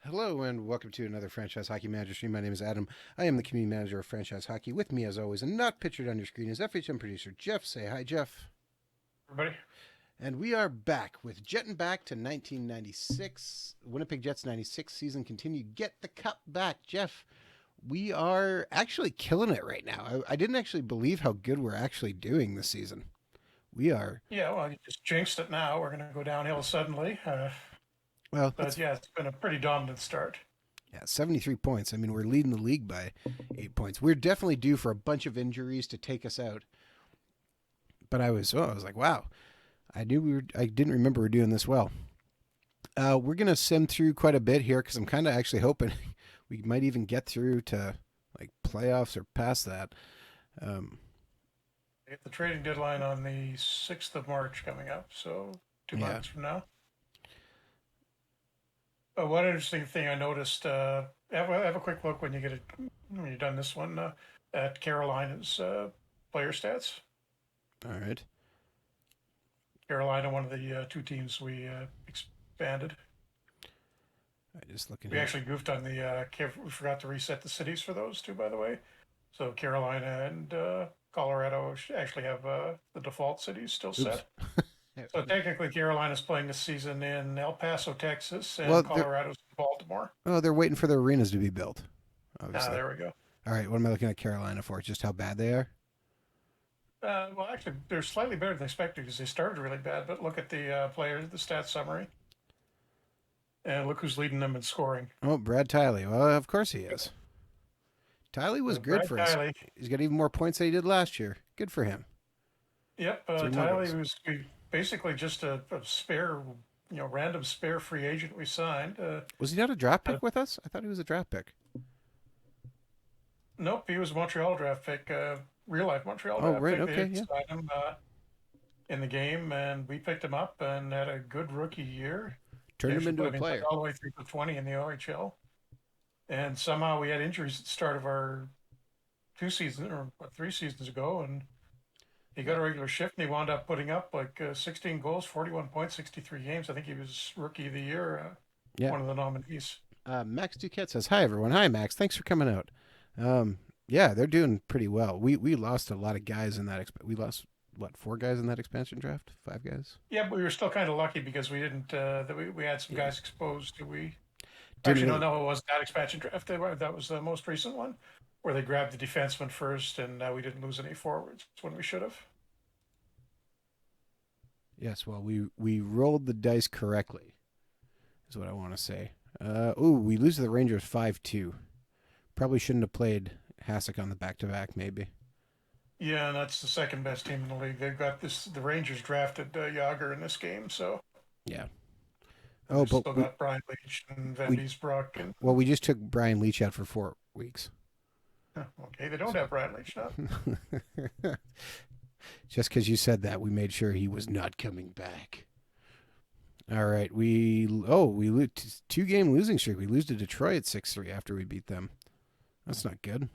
Hello and welcome to another Franchise Hockey Manager stream. My name is Adam. I am the community manager of Franchise Hockey. With me, as always, and not pictured on your screen, is FHM producer Jeff. Say hi, Jeff. Everybody. And we are back with Jettin back to 1996. Winnipeg Jets 96 season continue. Get the cup back, Jeff. We are actually killing it right now. I didn't actually believe how good we're actually doing this season. We are. Yeah, well, you just jinxed it now. We're going to go downhill suddenly. Well, But yeah, it's been a pretty dominant start. 73 points. I mean, we're leading the league by 8 points. We're definitely due for a bunch of injuries to take us out. But I was like, wow. I didn't remember we were doing this well. We're going to sim through quite a bit here because I'm kind of actually hoping we might even get through to like playoffs or past that. The trading deadline on the 6th of March coming up, so 2 months from now. One interesting thing I noticed, have a quick look when you're done this one, at Carolina's player stats. All right. Carolina, one of the two teams we expanded. We actually goofed on we forgot to reset the cities for those two, by the way. So Carolina and Colorado actually have the default cities still set. So technically, Carolina's playing this season in El Paso, Texas, and Colorado's in Baltimore. Oh, they're waiting for their arenas to be built. Obviously. There we go. All right, what am I looking at Carolina for? Just how bad they are? Well, actually, they're slightly better than expected because they started really bad. But look at the stats summary, and look who's leading them in scoring. Oh, Brad Tiley. Well, of course he is. Tiley was good for us. He's got even more points than he did last year. Good for him. Yep, Tiley was basically just a spare, random spare free agent we signed. Was he not a draft pick with us? I thought he was a draft pick. Nope, he was a Montreal draft pick, real life Montreal draft pick. Oh, right, okay, they signed him in the game, and we picked him up and had a good rookie year. Turned him into a player. All the way through to 20 in the OHL. And somehow we had injuries at the start of our 3 seasons ago, and he got a regular shift, and he wound up putting up like 16 goals, 41 points, 63 games. I think he was Rookie of the Year, one of the nominees. Max Duquette says, hi, everyone. Hi, Max. Thanks for coming out. Yeah, they're doing pretty well. We lost a lot of guys in that. We lost, 4 guys in that expansion draft? 5 guys? Yeah, but we were still kind of lucky because we didn't, we had some guys exposed. Actually, no, it wasn't that expansion draft. That was the most recent one where they grabbed the defenseman first, and we didn't lose any forwards when we should have. Yes, well, we rolled the dice correctly, is what I want to say. We lose to the Rangers 5-2. Probably shouldn't have played Hasek on the back-to-back, maybe. Yeah, and that's the second best team in the league. They've got the Rangers drafted Yager in this game, so. Yeah. Oh, but still got Brian Leach and Van Biesbroek. Well, we just took Brian Leach out for 4 weeks. Okay, they don't have Brian Leach now. Just because you said that, we made sure he was not coming back. All right, we lose 2-game losing streak. We lose to Detroit 6-3 after we beat them. That's not good.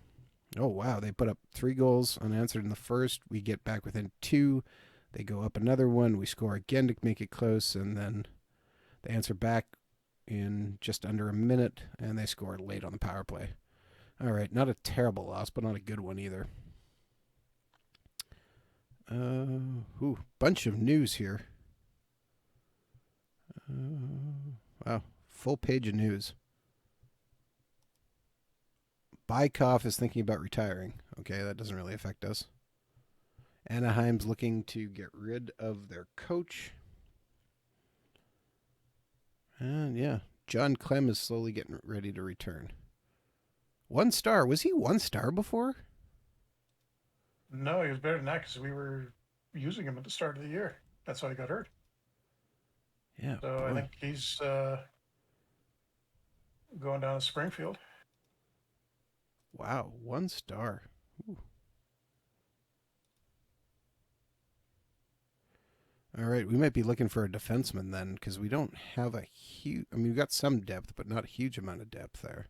Oh wow, they put up 3 goals unanswered in the first. We get back within 2. They go up another one. We score again to make it close, and then they answer back in just under a minute, and they score late on the power play. All right, not a terrible loss, but not a good one either. Bunch of news here. Wow, full page of news. Bykov is thinking about retiring. Okay, that doesn't really affect us. Anaheim's looking to get rid of their coach. And yeah, John Clem is slowly getting ready to return. 1 star. Was he 1 star before? No, he was better than that because we were using him at the start of the year. That's why he got hurt. Yeah. So boy. I think he's going down to Springfield. Wow, 1 star. Ooh. All right, we might be looking for a defenseman then because we don't have a huge... I mean, we've got some depth, but not a huge amount of depth there.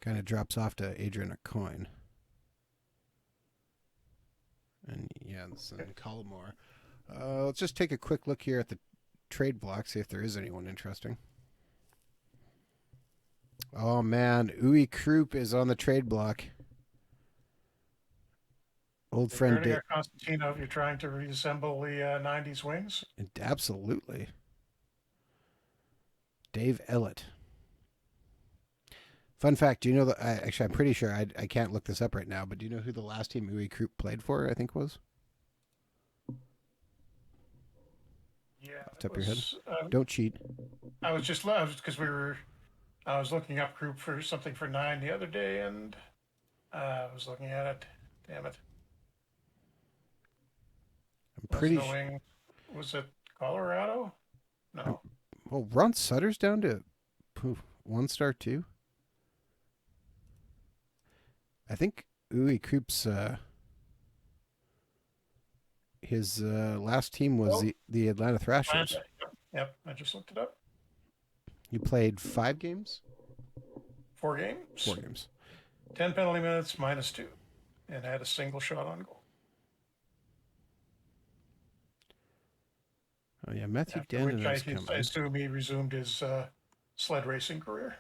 Kind of drops off to Adrian Aucoin. And yeah, and Collimore. Let's just take a quick look here at the trade block, see if there is anyone interesting. Oh man, Uwe Krupp is on the trade block. Old They friend barely Dave. got Constantino. You're trying to reassemble the 90s wings. Absolutely. Dave Ellett. Fun fact, do you know actually, I'm pretty sure, I can't look this up right now, but do you know who the last team Uwe Krupp played for, I think was? Yeah, Off the it top of your head? was. Don't cheat. I was just because we were. I was looking up group for something for 9 the other day, and I was looking at it. Damn it! I'm Was pretty the sure. wing? Was it Colorado? No. Well, Ron Sutter's down to poof, 1 star too. I think Uwe Krupp's his last team was Oh, the Atlanta Thrashers. Atlanta. Yep. I just looked it up. You played 5 games, 4 games, 4 games. 10 penalty minutes, -2, and had a single shot on goal. Oh yeah, Matthew After which Dandon's I coming. assume he resumed his sled racing career.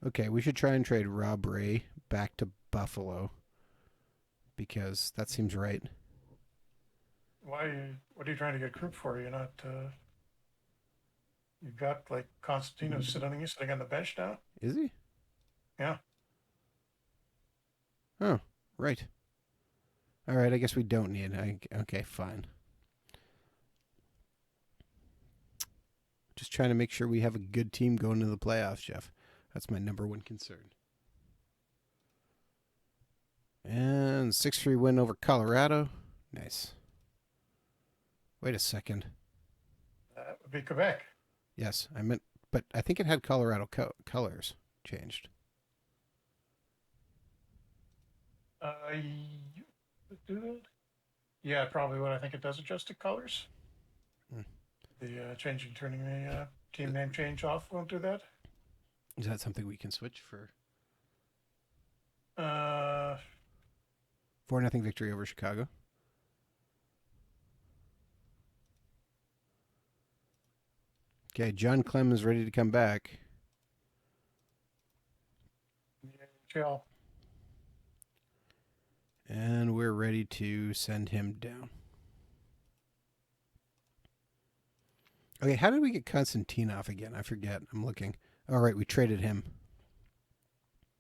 Okay, we should try and trade Rob Ray back to Buffalo because that seems right. Why? What are you trying to get group for? You're not. You've got like Constantino sitting on the bench now. Is he? Yeah. Oh, right. All right, I guess we don't need. Okay, fine. Just trying to make sure we have a good team going into the playoffs, Jeff. That's my number one concern. And 6-3 win over Colorado. Nice. Wait a second. That would be Quebec. Yes, I meant, but I think it had Colorado colors changed. You do that? Yeah, probably what I think it does adjust the colors. Hmm. The turning the team name change off won't do that. Is that something we can switch for? Uh, 4-0 victory over Chicago. Okay, John Clem is ready to come back. NHL. And we're ready to send him down. Okay, how did we get Konstantinov again? I forget. I'm looking. All right, we traded him.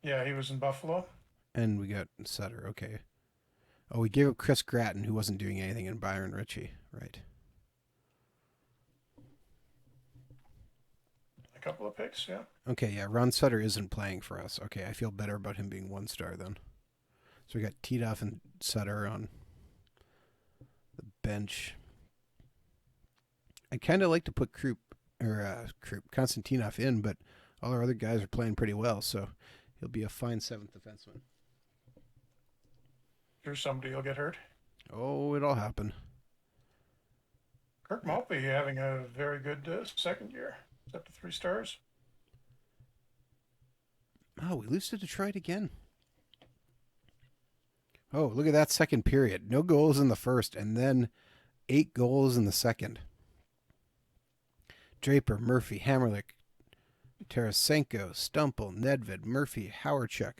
Yeah, he was in Buffalo. And we got Sutter. Okay. Oh, we gave up Chris Gratton, who wasn't doing anything, and Byron Ritchie. Right. A couple of picks, yeah. Okay, yeah. Ron Sutter isn't playing for us. Okay, I feel better about him being 1 star then. So we got Titoff and Sutter on the bench. I kind of like to put Konstantinov in, but all our other guys are playing pretty well, so he'll be a fine 7th defenseman. Sure, somebody will get hurt. Oh, it'll happen. Kirk Maltby having a very good second year. It's up to 3 stars. Oh, we lose to Detroit again. Oh, look at that second period. No goals in the first, and then 8 goals in the second. Draper, Murphy, Hammerlick, Tarasenko, Stumple, Nedved, Murphy, Howardchuk.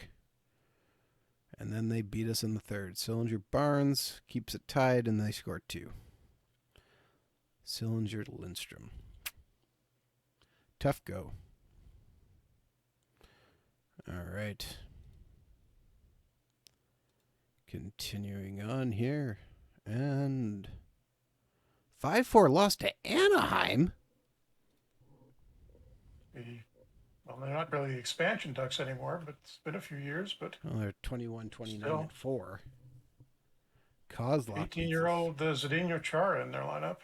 And then they beat us in the third. Sillinger Barnes keeps it tied, and they score 2. Sillinger Lindstrom. Tough go. All right. Continuing on here. And 5-4 loss to Anaheim. Well, they're not really the expansion Ducks anymore, but it's been a few years. But Well, they're 21, 29, still, and 4. Kozlov. 18-year-old Zdeno Chara in their lineup.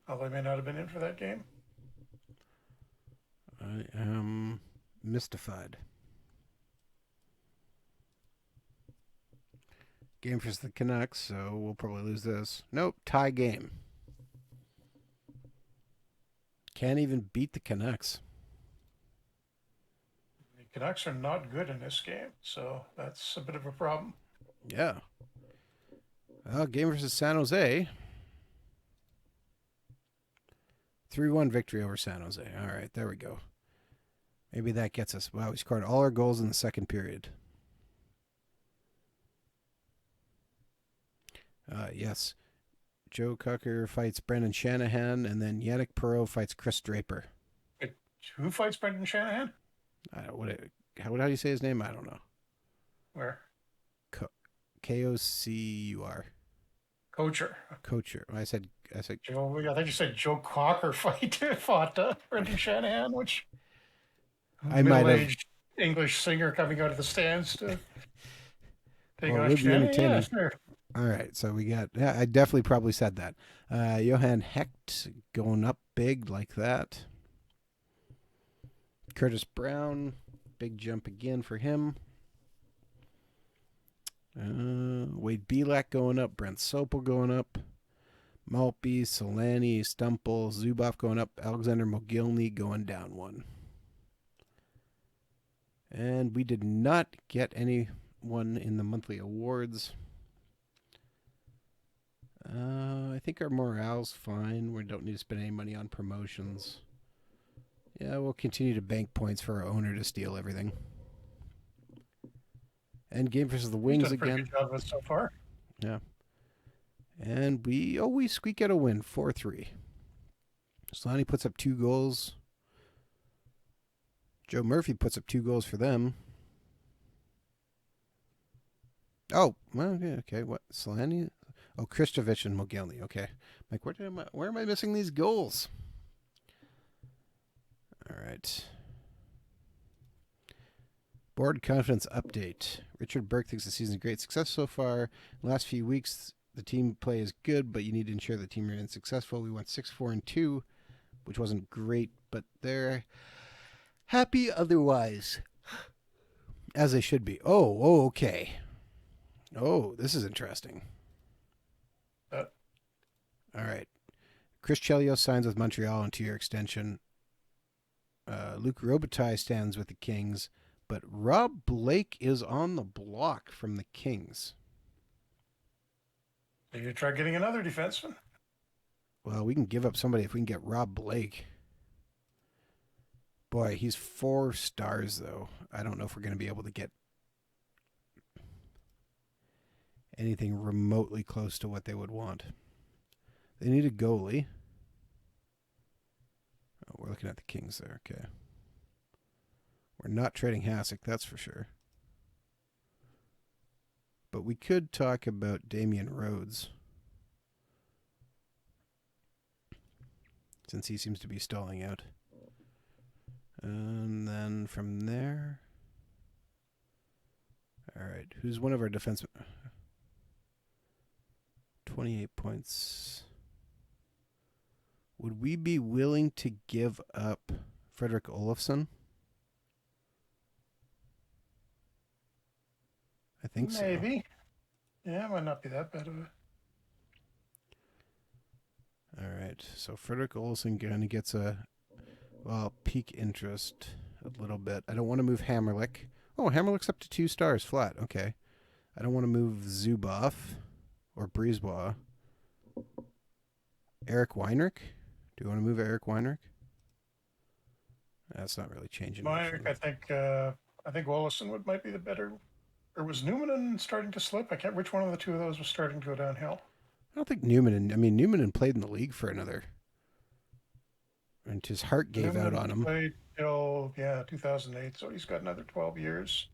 Although they may not have been in for that game. I am mystified. Game for the Canucks, so we'll probably lose this. Nope, tie game. Can't even beat the Canucks. The Canucks are not good in this game, so that's a bit of a problem. Yeah. Well, game versus San Jose. 3-1 victory over San Jose. All right, there we go. Maybe that gets us. Wow, we scored all our goals in the second period. Yes. Joe Cocker fights Brendan Shanahan, and then Yannick Perreault fights Chris Draper. Wait, who fights Brendan Shanahan? I don't, how do you say his name? I don't know. Where? Kocur. Coacher. Coacher. I said. Joe. I think you said Joe Cocker fought Brendan Shanahan, which I might have. middle-aged English singer coming out of the stands to take Well, it on would be Shanahan. entertaining. Yeah, sure. All right, so we got. Yeah, I definitely probably said that. Johan Hecht going up big like that. Curtis Brown, big jump again for him. Wade Belak going up. Brent Sopel going up. Maltby, Solani, Stumple, Zuboff going up. Alexander Mogilny going down one. And we did not get anyone in the monthly awards. I think our morale's fine. We don't need to spend any money on promotions. Yeah, we'll continue to bank points for our owner to steal everything. And game versus the Wings He's done a pretty again. good job of it so far. Yeah. And we squeak out a win, 4-3. Solani puts up 2 goals. Joe Murphy puts up 2 goals for them. Oh, well, yeah, okay. What? Solani? Oh, Kristovich and Mogilny. Okay. Like, where am I missing these goals? All right. Board confidence update. Richard Burke thinks the season's a great success so far. In the last few weeks, the team play is good, but you need to ensure the team remains successful. We went 6-4-2, which wasn't great, but they're happy otherwise. As they should be. Oh, okay. Oh, this is interesting. All right. Chris Chelios signs with Montreal on 2-year extension. Luc Robitaille stands with the Kings, but Rob Blake is on the block from the Kings. Are you try getting another defenseman? Well, we can give up somebody if we can get Rob Blake. Boy, he's 4 stars, though. I don't know if we're going to be able to get anything remotely close to what they would want. They need a goalie. Oh, we're looking at the Kings there. Okay. We're not trading Hasek, that's for sure. But we could talk about Damian Rhodes, since he seems to be stalling out. And then from there... All right, who's one of our defensemen? 28 points. Would we be willing to give up Frederick Olofsson? I think so. Maybe. Yeah, it might not be that bad of a... All right, so Frederick Olofsson kind of gets peak interest a little bit. I don't want to move Hammerlick. Oh, Hammerlick's up to 2 stars flat. Okay. I don't want to move Zuboff or Brisebois. Eric Weinrich? Do you want to move Eric Weinrich? That's not really changing. Weinrich, I think Wollaston might be the better. Or was Newman starting to slip? I can't. Which one of the two of those was starting to go downhill? I don't think Newman played in the league for another. And his heart gave out on him. Played till 2008, so he's got another 12 years.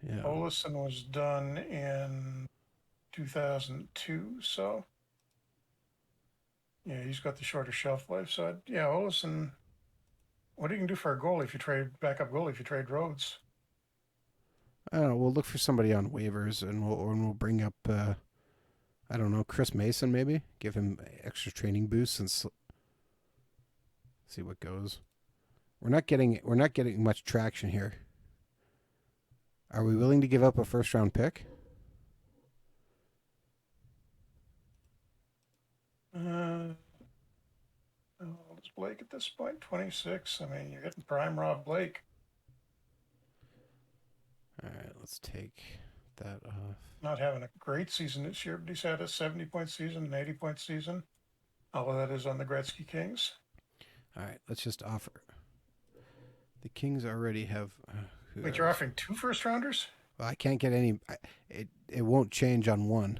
Yeah. Olson was done in 2002, so yeah, he's got the shorter shelf life. So yeah, Olson. What are you going to do for a goalie if you trade backup goalie if you trade Rhodes? I don't know. We'll look for somebody on waivers, and we'll bring up. I don't know, Chris Mason maybe. Give him extra training boosts and see what goes. We're not getting much traction here. Are we willing to give up a first round pick? How old is Blake at this point? 26. I mean, you're getting prime Rob Blake. All right, let's take that off. Not having a great season this year, but he's had a 70-point season, an 80-point season. All of that is on the Gretzky Kings. All right, let's just offer. The Kings already have. Who Wait, you're else? offering 2 first-rounders? Well, I can't get any. It won't change on one.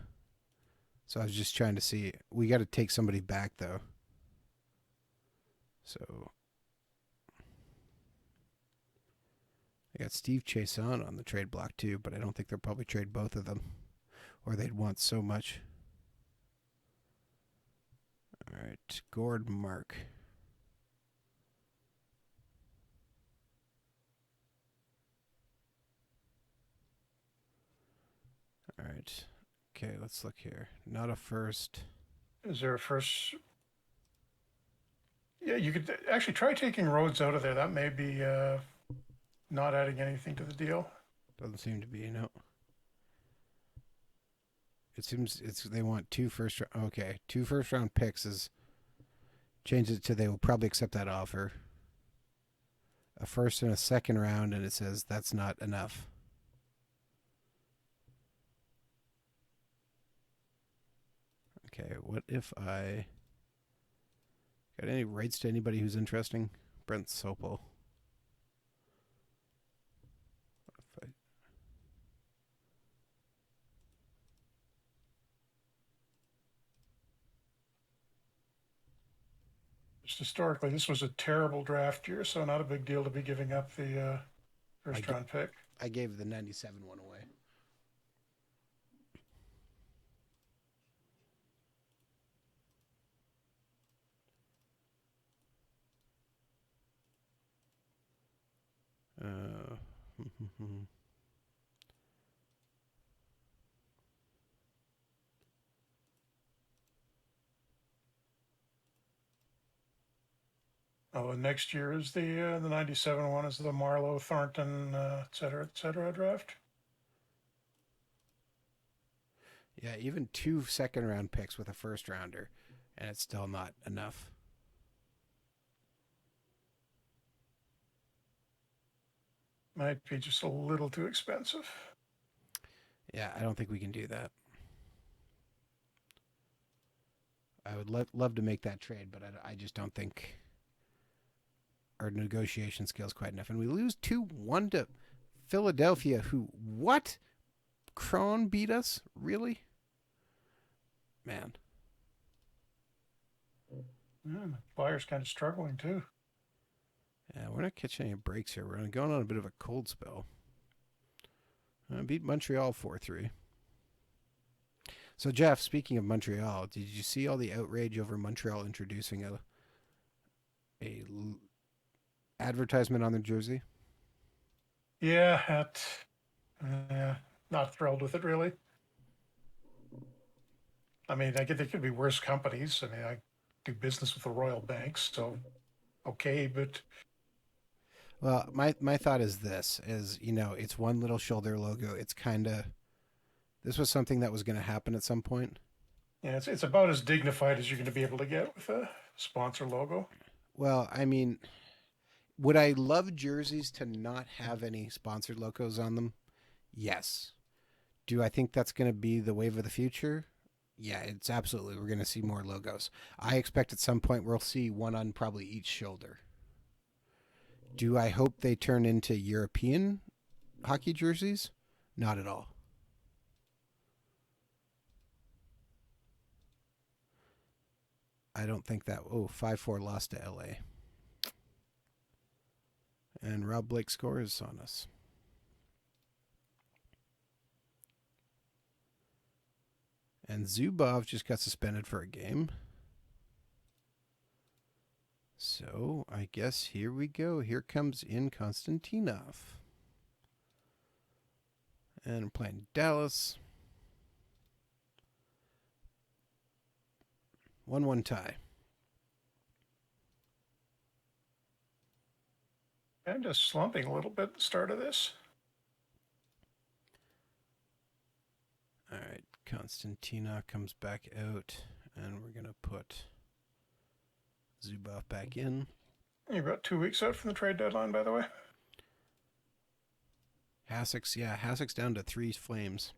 So I was just trying to see. We got to take somebody back though. So I got Steve Chason on the trade block too, but I don't think they'll probably trade both of them, or they'd want so much. All right, Gord Mark. All right. Okay, let's look here. Not a first. Is there a first? Yeah, you could actually try taking Rhodes out of there. That may be not adding anything to the deal. Doesn't seem to be, no. It seems they want 2 first round. Okay, 2 first round picks is change it to they will probably accept that offer. A first and a second round, and it says that's not enough. Okay, what if I got any rates to anybody who's interesting? Brent Sopel. Just historically, this was a terrible draft year, so not a big deal to be giving up the first-round pick. I gave the 97 one away. Oh, and next year is the 97 one is the Marlowe, Thornton, et cetera draft. Yeah, even 2 second round picks with a first rounder, and it's still not enough. Might be just a little too expensive. Yeah, I don't think we can do that. I would love to make that trade, but I just don't think our negotiation skills quite enough. And we lose 2-1 to Philadelphia, who, what? Kron beat us? Really? Man. Yeah, the Flyers kind of struggling too. Yeah, we're not catching any breaks here. We're going on a bit of a cold spell. Beat Montreal 4-3. So, Jeff, speaking of Montreal, did you see all the outrage over Montreal introducing a advertisement on their jersey? Yeah, not thrilled with it really. I mean, I get there could be worse companies. I mean, I do business with the Royal Banks, so okay, but Well, my thought is this: is it's one little shoulder logo. It's kind of this was something that was going to happen at some point. yeah, it's about as dignified as you're going to be able to get with a sponsor logo. Well, I mean, would I love jerseys to not have any sponsored logos on them? Yes. Do I think that's going to be the wave of the future? Yeah, it's absolutely. We're going to see more logos. I expect at some point we'll see one on probably each shoulder. Do I hope they turn into European hockey jerseys? Not at all. I don't think that. Oh, 5-4 loss to LA. And Rob Blake scores on us. And Zubov just got suspended for a game. So I guess here we go. Here comes in Konstantinov. And I'm playing Dallas. 1-1 tie. Kind of slumping a little bit at the start of this. All right, Konstantinov comes back out, and we're going to put Zubov back in. You're about 2 weeks out from the trade deadline, by the way. Hasek's down to 3 Flames.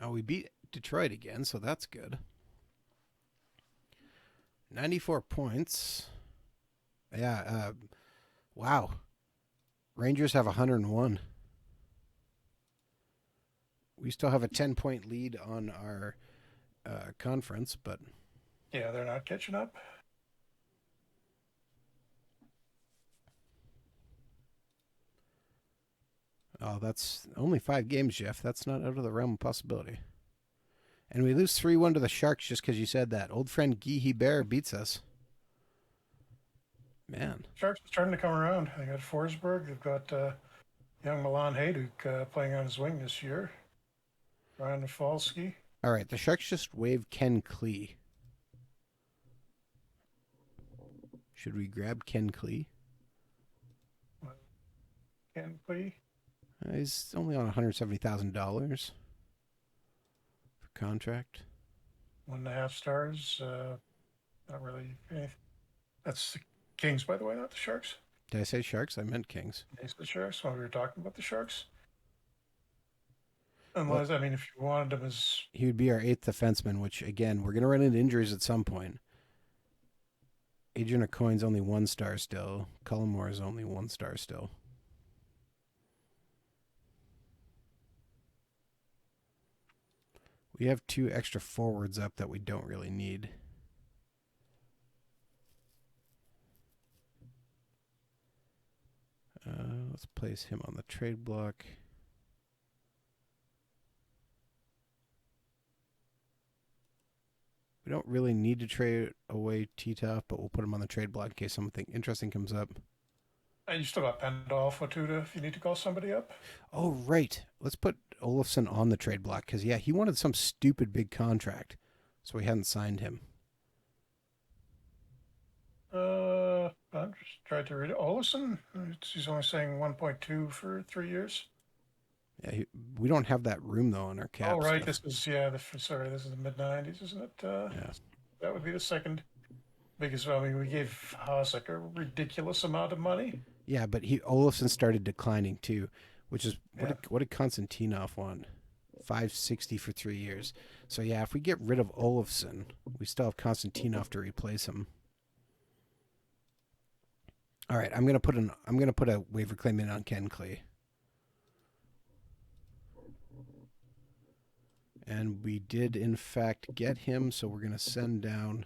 Oh, we beat Detroit again, so that's good. 94 points. Yeah, Wow. Rangers have 101. We still have a 10-point lead on our conference, but Yeah, they're not catching up. that's only 5 games, Jeff. That's not out of the realm of possibility. And we lose 3-1 to the Sharks just because you said that. Old friend Guy Hebert beats us. Man. Sharks are starting to come around. They got Forsberg. They've got young Milan Hajduk playing on his wing this year. Ryan Falski. All right, the Sharks just waived Ken Klee. Should we grab Ken Klee? Ken Klee. He's only on $170,000 for contract. 1.5 stars. Not really anything. That's the Kings, by the way, not the Sharks. Did I say Sharks? I meant Kings. It's the Sharks when we were talking about the Sharks. Unless, I mean, if you wanted him as... He would be our 8th defenseman, which, again, we're going to run into injuries at some point. Adrian Aucoin's only 1 star still. Cullimore is only 1 star still. We have 2 extra forwards up that we don't really need. Let's place him on the trade block. We don't really need to trade away Titoff, but we'll put him on the trade block in case something interesting comes up. And you still got Pendolf, Watuda, if you need to call somebody up. Oh, right. Let's put Olofsson on the trade block because, yeah, he wanted some stupid big contract, so we hadn't signed him. I'm just trying to read it. Olofsson, he's only saying 1.2 for 3 years. Yeah, we don't have that room, though, on our cap. Oh, right. Stuff. This is, yeah, this is the mid-90s, isn't it? Yeah. That would be the second biggest. I mean, we gave Hasek a ridiculous amount of money. Yeah, but Olofsson started declining, too, which is, what did Konstantinov want? $560 for 3 years. So, yeah, if we get rid of Olofsson, we still have Konstantinov to replace him. All right, I'm gonna put a waiver claim in on Ken Klee. And we did, in fact, get him, so we're going to send down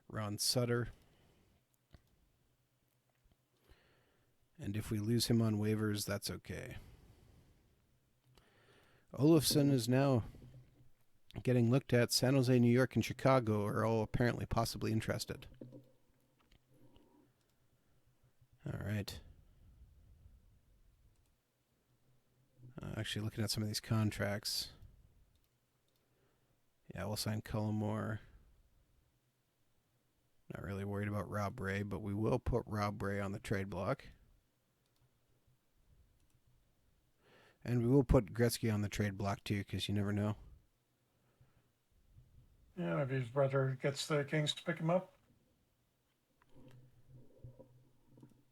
Ron Sutter. And if we lose him on waivers, that's okay. Olofsson is now getting looked at. San Jose, New York, and Chicago are all apparently possibly interested. All right. Actually, looking at some of these contracts. Yeah, we'll sign Cullimore. Not really worried about Rob Ray, but we will put Rob Ray on the trade block. And we will put Gretzky on the trade block, too, because you never know. Yeah, maybe his brother gets the Kings to pick him up.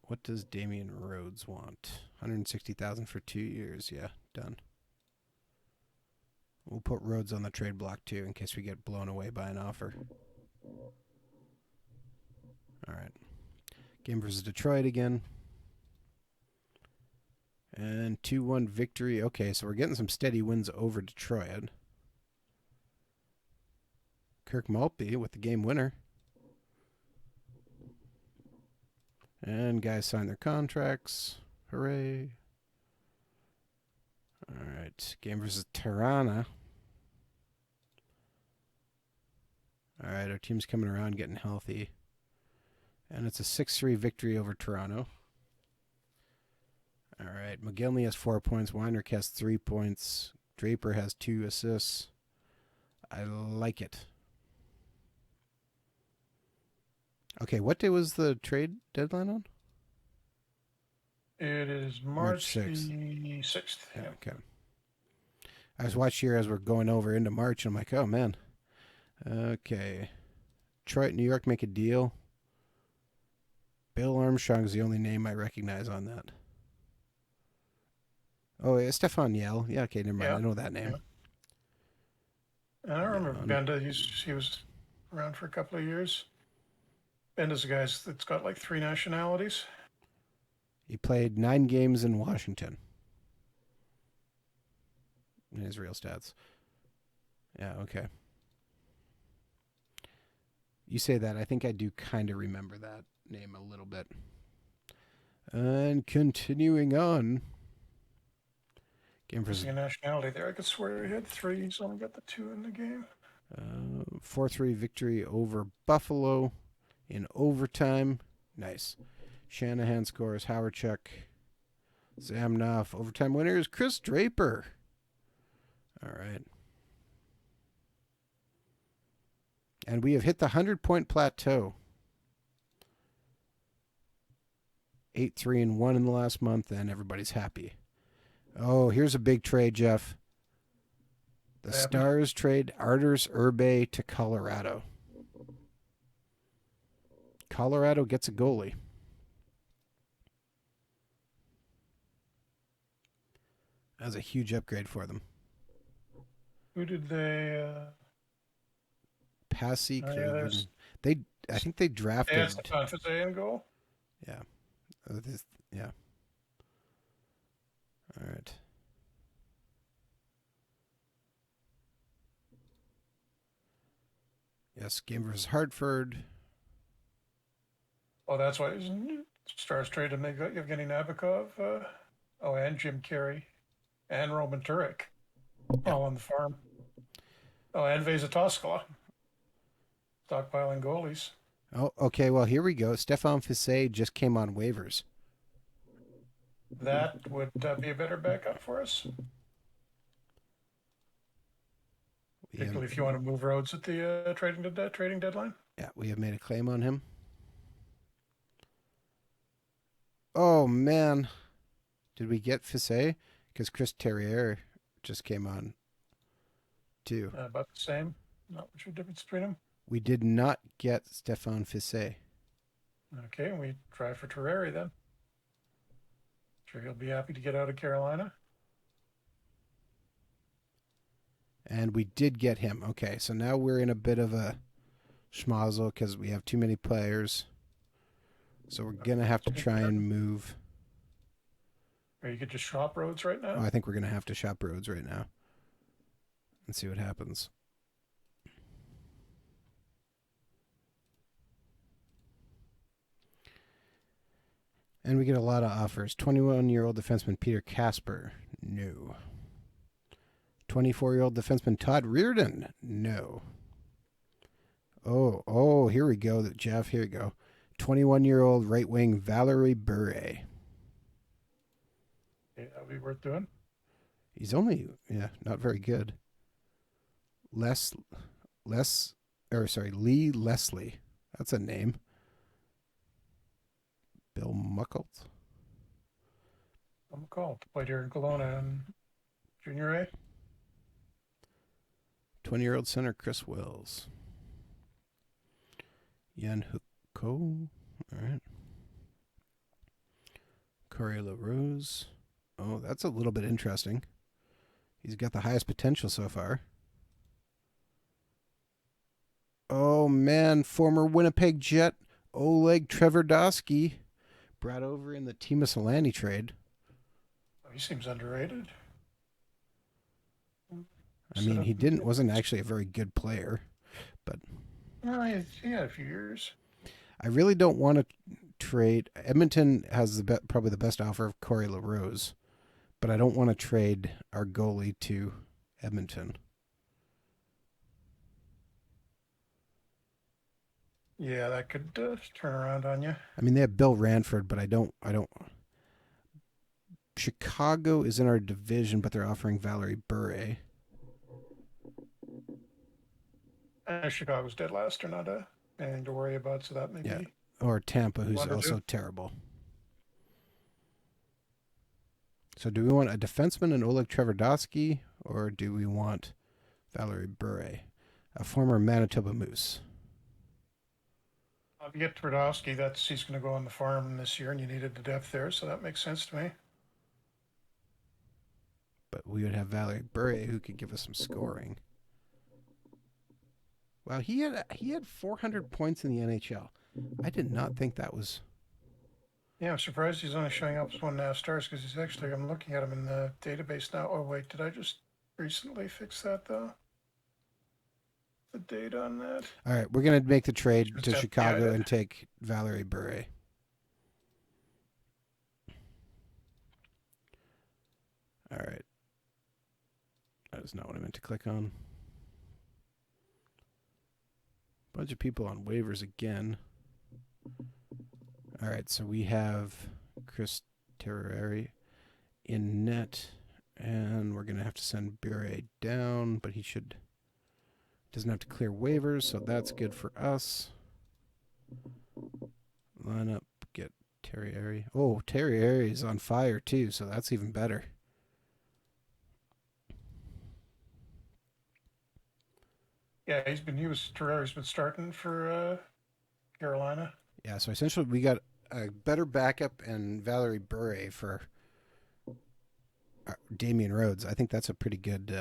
What does Damian Rhodes want? $160,000 for 2 years. Yeah, done. We'll put Rhodes on the trade block, too, in case we get blown away by an offer. All right. Game versus Detroit again. And 2-1 victory. Okay, so we're getting some steady wins over Detroit. Kirk Maltby with the game winner. And guys sign their contracts. Hooray. All right. Game versus Tirana. All right, our team's coming around, getting healthy. And it's a 6-3 victory over Toronto. All right, McGillney has 4 points. Weinrich has 3 points. Draper has 2 assists. I like it. Okay, what day was the trade deadline on? It is March 6th. Yeah. Okay. I was watching here as we're going over into March, and I'm like, oh, man. Okay. Detroit, New York make a deal. Bill Armstrong is the only name I recognize on that. Oh, yeah, Stefan Yell. Yeah, okay, never mind. I know that name. Yeah. And I remember Benda. He was around for a couple of years. is a guy that's got like 3 nationalities. He played 9 games in Washington. In his real stats. Yeah, okay. You say that. I think I do kind of remember that name a little bit. And continuing on. Game for Missing a nationality there. I could swear he had 3. He's only got the 2 in the game. 4-3 victory over Buffalo in overtime. Nice. Shanahan scores. Howardchuk. Zamnoff. Overtime winner is Chris Draper. All right. And we have hit the 100-point plateau. 8-3-1 in the last month, and everybody's happy. Oh, here's a big trade, Jeff. The Stars trade Arturs Urbe to Colorado. Colorado gets a goalie. That's a huge upgrade for them. Who did they? Passy. Yeah, I think they drafted. That's the Conference in goal. Yeah. Yeah. All right. Yes, game versus Hartford. Oh, that's why Stars traded. They got Evgeny Nabokov. And Jim Carey, and Roman Turek, all on the farm. Oh, and Vesa Toskala. Stockpiling goalies. Oh, okay. Well, here we go. Stefan Fiset just came on waivers. That would be a better backup for us. Particularly if you want to move roads at the trading deadline. Yeah, we have made a claim on him. Oh, man. Did we get Fiset? Because Chris Terrier just came on, too. About the same. Not much of a difference between them. We did not get Stefan Fiset. Okay, we try for Terreri then. Sure he'll be happy to get out of Carolina. And we did get him. Okay, so now we're in a bit of a schmozzle because we have too many players. So we're going to have to try and move. Or you could just shop roads right now. Oh, I think we're going to have to shop roads right now and see what happens. And we get a lot of offers. 21-year-old defenseman Peter Kasper. No. 24-year-old defenseman Todd Reardon. No. Oh, here we go, Jeff. Here we go. 21-year-old right wing Valerie Bure. Okay, that would be worth doing. He's only, not very good. Lee Leslie. That's a name. Bill Muckles. I'm called. Played here in Kelowna and Junior A. 20-year-old center Chris Wells. Jan Huko. All right. Corey LaRose. Oh, that's a little bit interesting. He's got the highest potential so far. Oh, man. Former Winnipeg Jet Oleg Treverdosky brought over in the Timo Solani trade. He seems underrated. I mean, he wasn't actually a very good player, but he had a few years. I really don't want to trade. Edmonton has probably the best offer of Corey LaRose, but I don't want to trade our goalie to Edmonton. Yeah, that could turn around on you. I mean, they have Bill Ranford, but I don't. Chicago is in our division, but they're offering Valerie Bure. Chicago's dead last, or not anything to worry about, so that may be. Or Tampa, who's also terrible. So do we want a defenseman in Oleg Treverdosky, or do we want Valerie Bure, a former Manitoba Moose? If you get Tverdovsky, he's going to go on the farm this year, and you needed the depth there, so that makes sense to me. But we would have Valerie Bure, who could give us some scoring. Wow, he had 400 points in the NHL. I did not think that was. Yeah, I'm surprised he's only showing up as 1.5 stars because he's actually, I'm looking at him in the database now. Oh, wait, did I just recently fix that though? The date on that? All right, we're going to make the trade Just to FPI'd Chicago it. and take Valerie Bure. All right. That is not what I meant to click on. Bunch of people on waivers again. All right, so we have Chris Terreri in net, and we're going to have to send Bure down, but he doesn't have to clear waivers, so that's good for us. Line up, get Terreri. Oh, Terreri is on fire too, so that's even better. Yeah, Terrari's been starting for Carolina. Yeah, so essentially we got a better backup and Valerie Bure for Damian Rhodes. I think that's a pretty good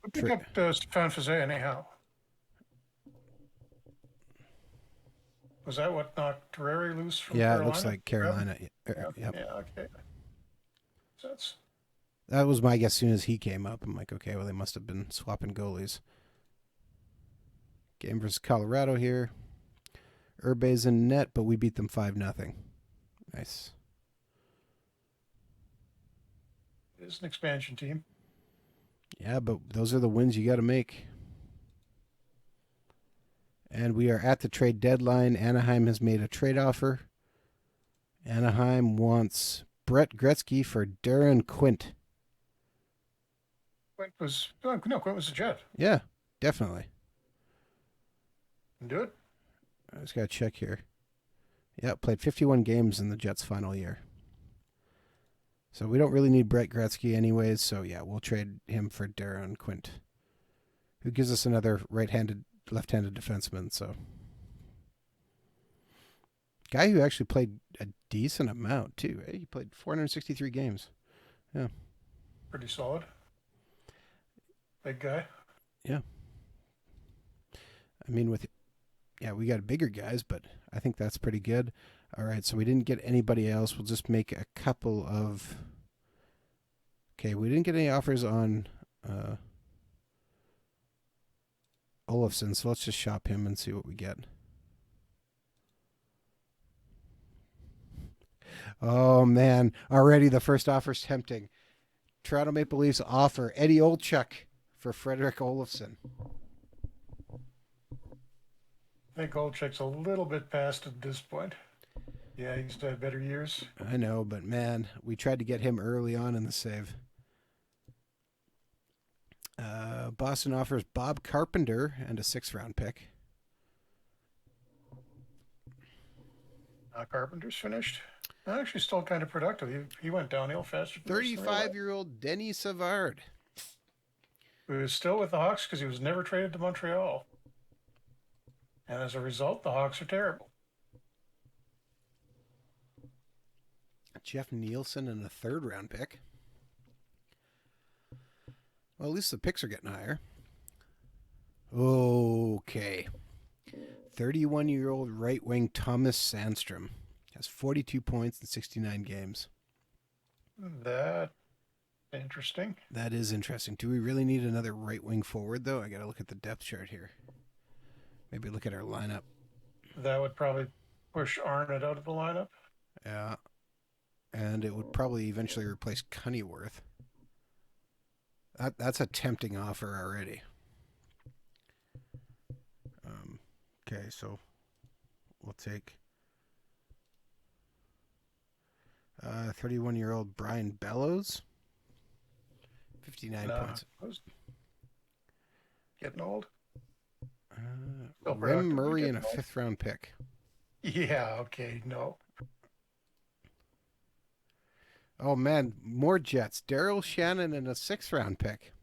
We pick up Stefan Fizet anyhow. Was that what knocked Terrari loose from Yeah, Carolina? it looks like Carolina. Yeah, Yep. yeah, okay. So that's That was my guess as soon as he came up. I'm like, okay, well, they must have been swapping goalies. Game versus Colorado here. Urbe's in net, but we beat them 5-0. Nice. it's an expansion team. Yeah, but those are the wins you got to make. And we are at the trade deadline. Anaheim has made a trade offer. Anaheim wants Brett Gretzky for Darren Quint. Quint was a Jet. Yeah, definitely. Do it. I just got to check here. Yeah, played 51 games in the Jets' final year. So we don't really need Brett Gretzky anyways, so yeah, we'll trade him for Darren Quint, who gives us another left-handed defenseman, so. Guy who actually played a decent amount, too. He played 463 games. Yeah. Pretty solid. Big guy. Yeah. I mean, we got bigger guys, but I think that's pretty good. All right, so we didn't get anybody else. We'll just make a couple of. Okay, we didn't get any offers on Olofsson, so let's just shop him and see what we get. Oh, man. Already the first offer's tempting. Toronto Maple Leafs offer Eddie Olchuk for Frederick Olofsson. I think Olchuk's a little bit past at this point. Yeah, he's had better years. I know, but man, we tried to get him early on in the save. Boston offers Bob Carpenter and a 6th-round pick. Carpenter's finished. Actually, still kind of productive. He went downhill faster. 35-year-old Denny Savard. He was still with the Hawks because he was never traded to Montreal. And as a result, the Hawks are terrible. Jeff Nielsen and a 3rd-round pick. Well, at least the picks are getting higher. Okay. 31-year-old right wing Thomas Sandstrom has 42 points in 69 games. That's interesting. That is interesting. Do we really need another right wing forward, though? I got to look at the depth chart here. Maybe look at our lineup. That would probably push Arnott out of the lineup. Yeah. And it would probably eventually replace Cunnyworth. That's a tempting offer already. Okay, so we'll take 31-year-old Brian Bellows. 59 points. Getting old. Rim Murray and a 5th-round pick. Yeah, okay, no. Oh, man, more Jets. Daryl Shannon and a 6th-round pick.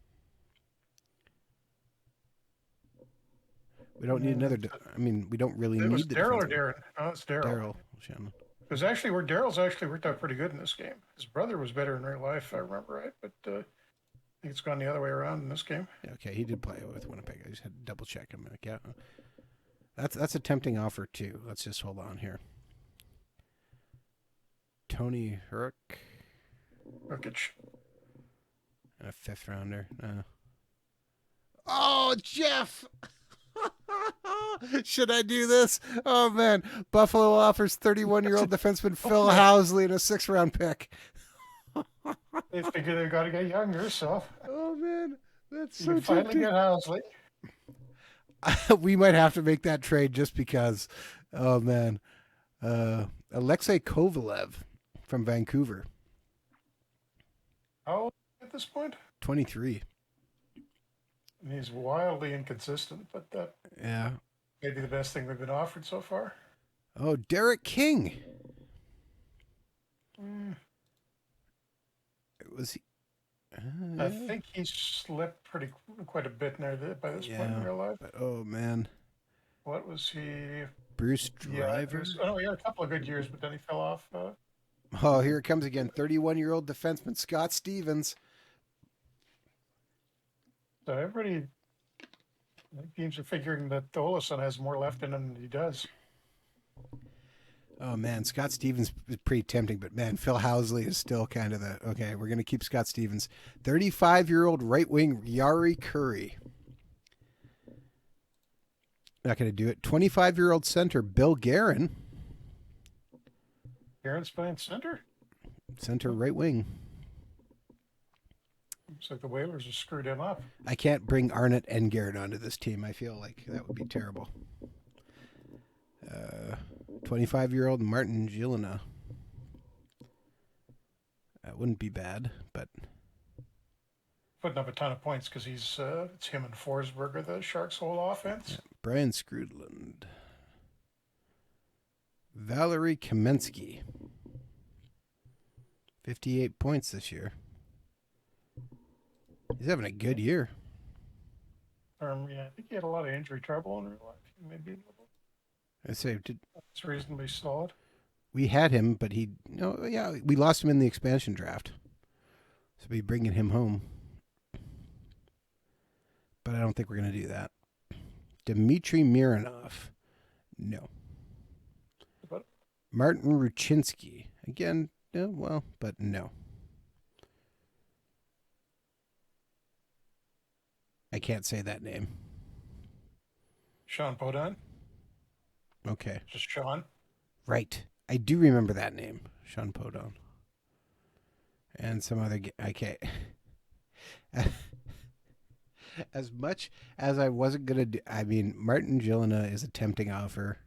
We don't need another. We don't really need the Daryl or Darren? Oh, it's Daryl. Daryl Shannon. Because actually, Daryl's actually worked out pretty good in this game. His brother was better in real life, if I remember right. But I think it's gone the other way around in this game. Yeah, okay, he did play with Winnipeg. I just had to double check him. Like, yeah. That's a tempting offer too. Let's just hold on here. Tony Hurk, Urkic. a 5th rounder. Oh, Jeff! Should I do this? Oh man, Buffalo offers 31-year-old defenseman Phil Housley and a 6th-round pick. They figure they've got to get younger, so Oh man, that's you so can finally tempting. get Housley. We might have to make that trade just because. Oh man, Alexei Kovalev from Vancouver, How old at this point? 23. And he's wildly inconsistent, but that Yeah. may be the best thing they've been offered so far. Oh, Derek King. Was he? I think he slipped quite a bit now by this point in real life. But, oh man, What was he? Bruce Yeah, Driver. he had a couple of good years, but then he fell off. Oh, here it comes again. 31-year-old defenseman Scott Stevens. So everybody, I think teams are figuring that Olson has more left in him than he does. Oh man, Scott Stevens is pretty tempting, but man, Phil Housley is still kind of the okay. We're gonna keep Scott Stevens. 35-year-old right wing Yari Curry. Not gonna do it. 25-year-old center Bill Guerin. Aaron's playing center. Center right wing. Looks like the Whalers have screwed him up. I can't bring Arnott and Garrett onto this team. I feel like that would be terrible. 25-year-old Martin Gilina. That wouldn't be bad, but Putting up a ton of points because it's him and Forsberg are the Sharks' whole offense. yeah. Brian Skrudland. Valerie Kamensky. 58 points this year. He's having a good year. I think he had a lot of injury trouble in real life. Maybe a little. I say, It's reasonably solid. we had him, but we lost him in the expansion draft. So we'll be bringing him home. But I don't think we're going to do that. Dmitry Mironov. No. But Martin Ruchinski. Again, but no. I can't say that name. Sean Podon, Okay. just Sean. Right. I do remember that name. Sean Podon. And some other... Okay. As much as I wasn't going to do... I mean, Martin Gilina is a tempting offer.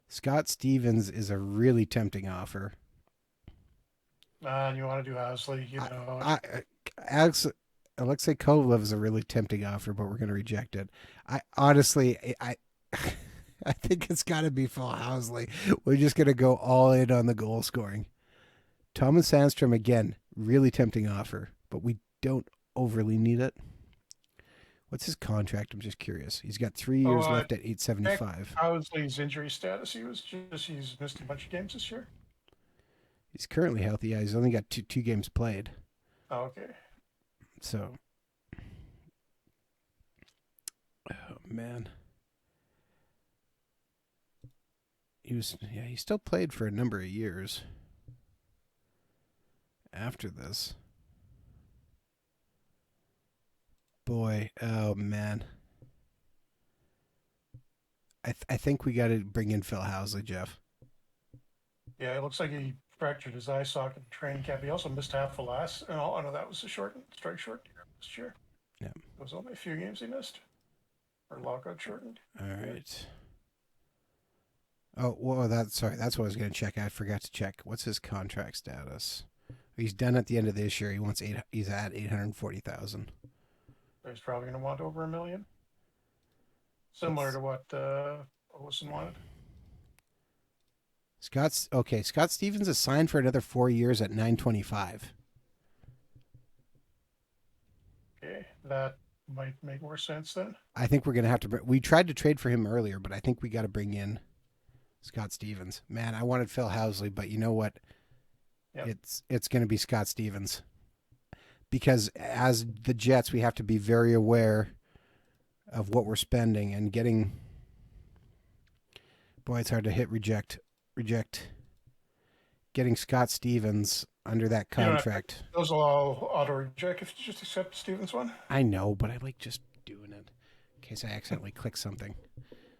Scott Stevens is a really tempting offer. And you want to do Housley, Alexei Kovalev is a really tempting offer, but we're going to reject it. I honestly, I think it's got to be Phil Housley. We're just going to go all in on the goal scoring. Thomas Sandstrom, again, really tempting offer, but we don't overly need it. What's his contract? I'm just curious. He's got 3 years left at $875. Housley's injury status, he's missed a bunch of games this year. He's currently healthy. Yeah, he's only got two games played. Oh, okay. So, oh man, he still played for a number of years after this. Boy, oh man, I think we got to bring in Phil Housley, Jeff. Yeah, it looks like he fractured his eye socket in training camp. He also missed half the last. Oh, no, that was a strike short this year. Yeah, it was only a few games he missed, or lockout shortened. All right. Oh, well, that's what I was going to check. I forgot to check. What's his contract status? He's done at the end of this year. He's at $840,000. He's probably going to want over $1 million. Similar to what Olsen wanted. Scott Stevens is signed for another 4 years at $925. Okay, that might make more sense then. I think we're going to have to. We tried to trade for him earlier, but I think we got to bring in Scott Stevens. Man, I wanted Phil Housley, but you know what? Yep. It's going to be Scott Stevens. Because as the Jets, we have to be very aware of what we're spending and getting Boy, it's hard to hit reject. Getting Scott Stevens under that You don't have to, contract. those will all auto reject if you just accept Stevens one. I know, but I like just doing it in case I accidentally click something.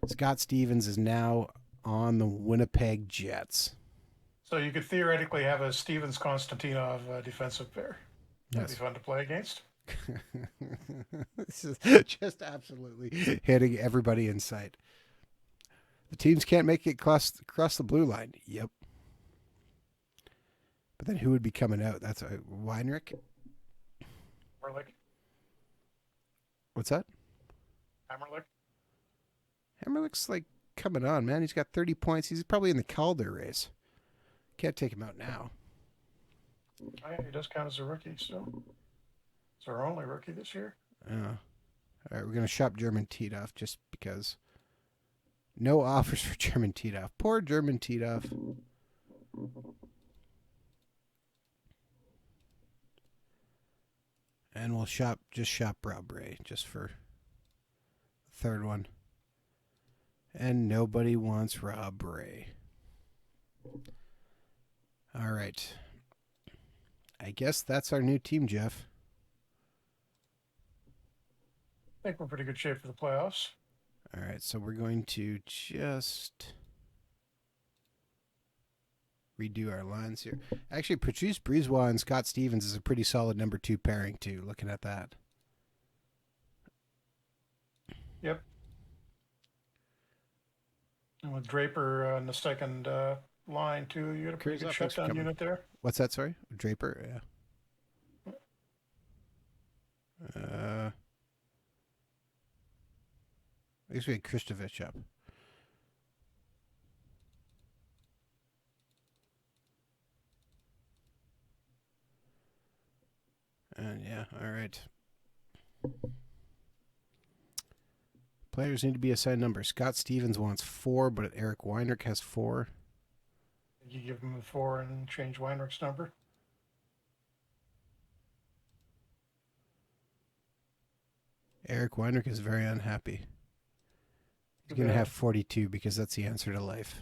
Scott Stevens is now on the Winnipeg Jets. So you could theoretically have a Stevens Konstantinov defensive pair. That'd be Yes. fun to play against. This is just absolutely hitting everybody in sight. The teams can't make it across the blue line. Yep. But then who would be coming out? That's a Weinrich. Hammerlick. What's that? Hammerlick. Hammerlick's like coming on, man. He's got 30 points. He's probably in the Calder race. Can't take him out now. Oh, yeah, he does count as a rookie, so it's our only rookie this year. All right, we're going to shop German Titoff just because. No offers for German Titoff. Poor German Titoff. And we'll shop Rob Ray just for the third one. And nobody wants Rob Ray. All right. I guess that's our new team, Jeff. I think we're in pretty good shape for the playoffs. All right, so we're going to just redo our lines here. Actually, Patrice Brisebois and Scott Stevens is a pretty solid number 2 pairing, too, looking at that. Yep. And with Draper on the second line, too, you got a pretty good shutdown unit there. What's that, sorry? Draper, yeah. I guess we had Kristovich up. And yeah, all right. Players need to be assigned numbers. Scott Stevens wants 4, but Eric Weinrich has 4. You give him a 4 and change Weinrich's number. Eric Weinrich is very unhappy. He's going to have 42 because that's the answer to life.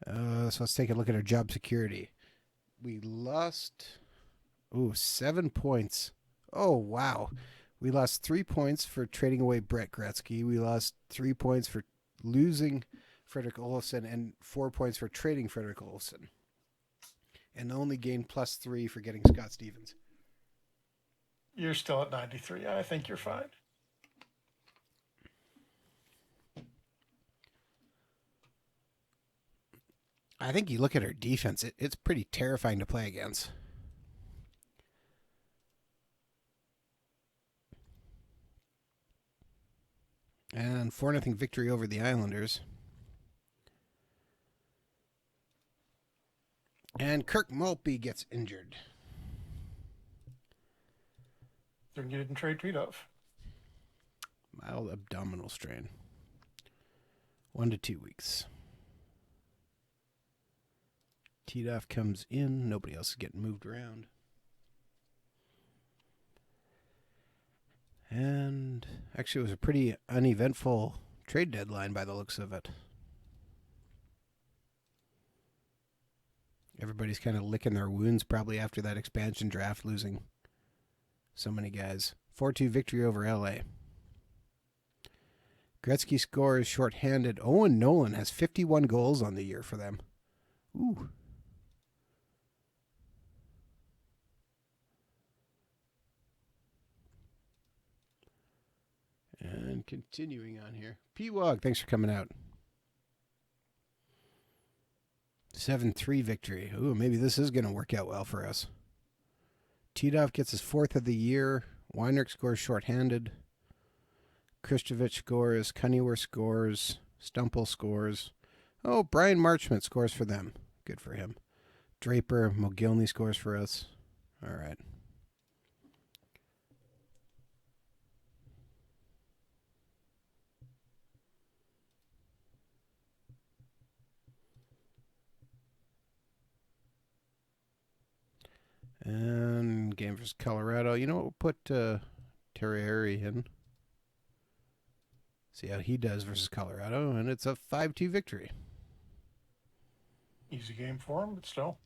So let's take a look at our job security. We lost 7 points. Oh, wow. We lost 3 points for trading away Brett Gretzky. We lost 3 points for losing Frederick Olofsson and 4 points for trading Frederick Olofsson. And only gained +3 for getting Scott Stevens. You're still at 93. I think you're fine. I think you look at our defense, it's pretty terrifying to play against. And 4-0 victory over the Islanders. And Kirk Maltby gets injured. Didn't get it in trade Titoff. Mild abdominal strain. 1 to 2 weeks. Titoff comes in. Nobody else is getting moved around. And actually, it was a pretty uneventful trade deadline by the looks of it. Everybody's kind of licking their wounds probably after that expansion draft, losing so many guys. 4-2 victory over LA. Gretzky scores shorthanded. Owen Nolan has 51 goals on the year for them. Ooh. And continuing on here. P-Wog, thanks for coming out. 7-3 victory. Ooh, maybe this is going to work out well for us. Titoff gets his 4th of the year. Weinrich scores shorthanded. Kristovich scores. Cunningham scores. Stumple scores. Oh, Brian Marchment scores for them. Good for him. Draper, Mogilny scores for us. All right. And game versus Colorado. You know what? We'll put Terrieri in. See how he does versus Colorado, and it's a 5-2 victory. Easy game for him, but still.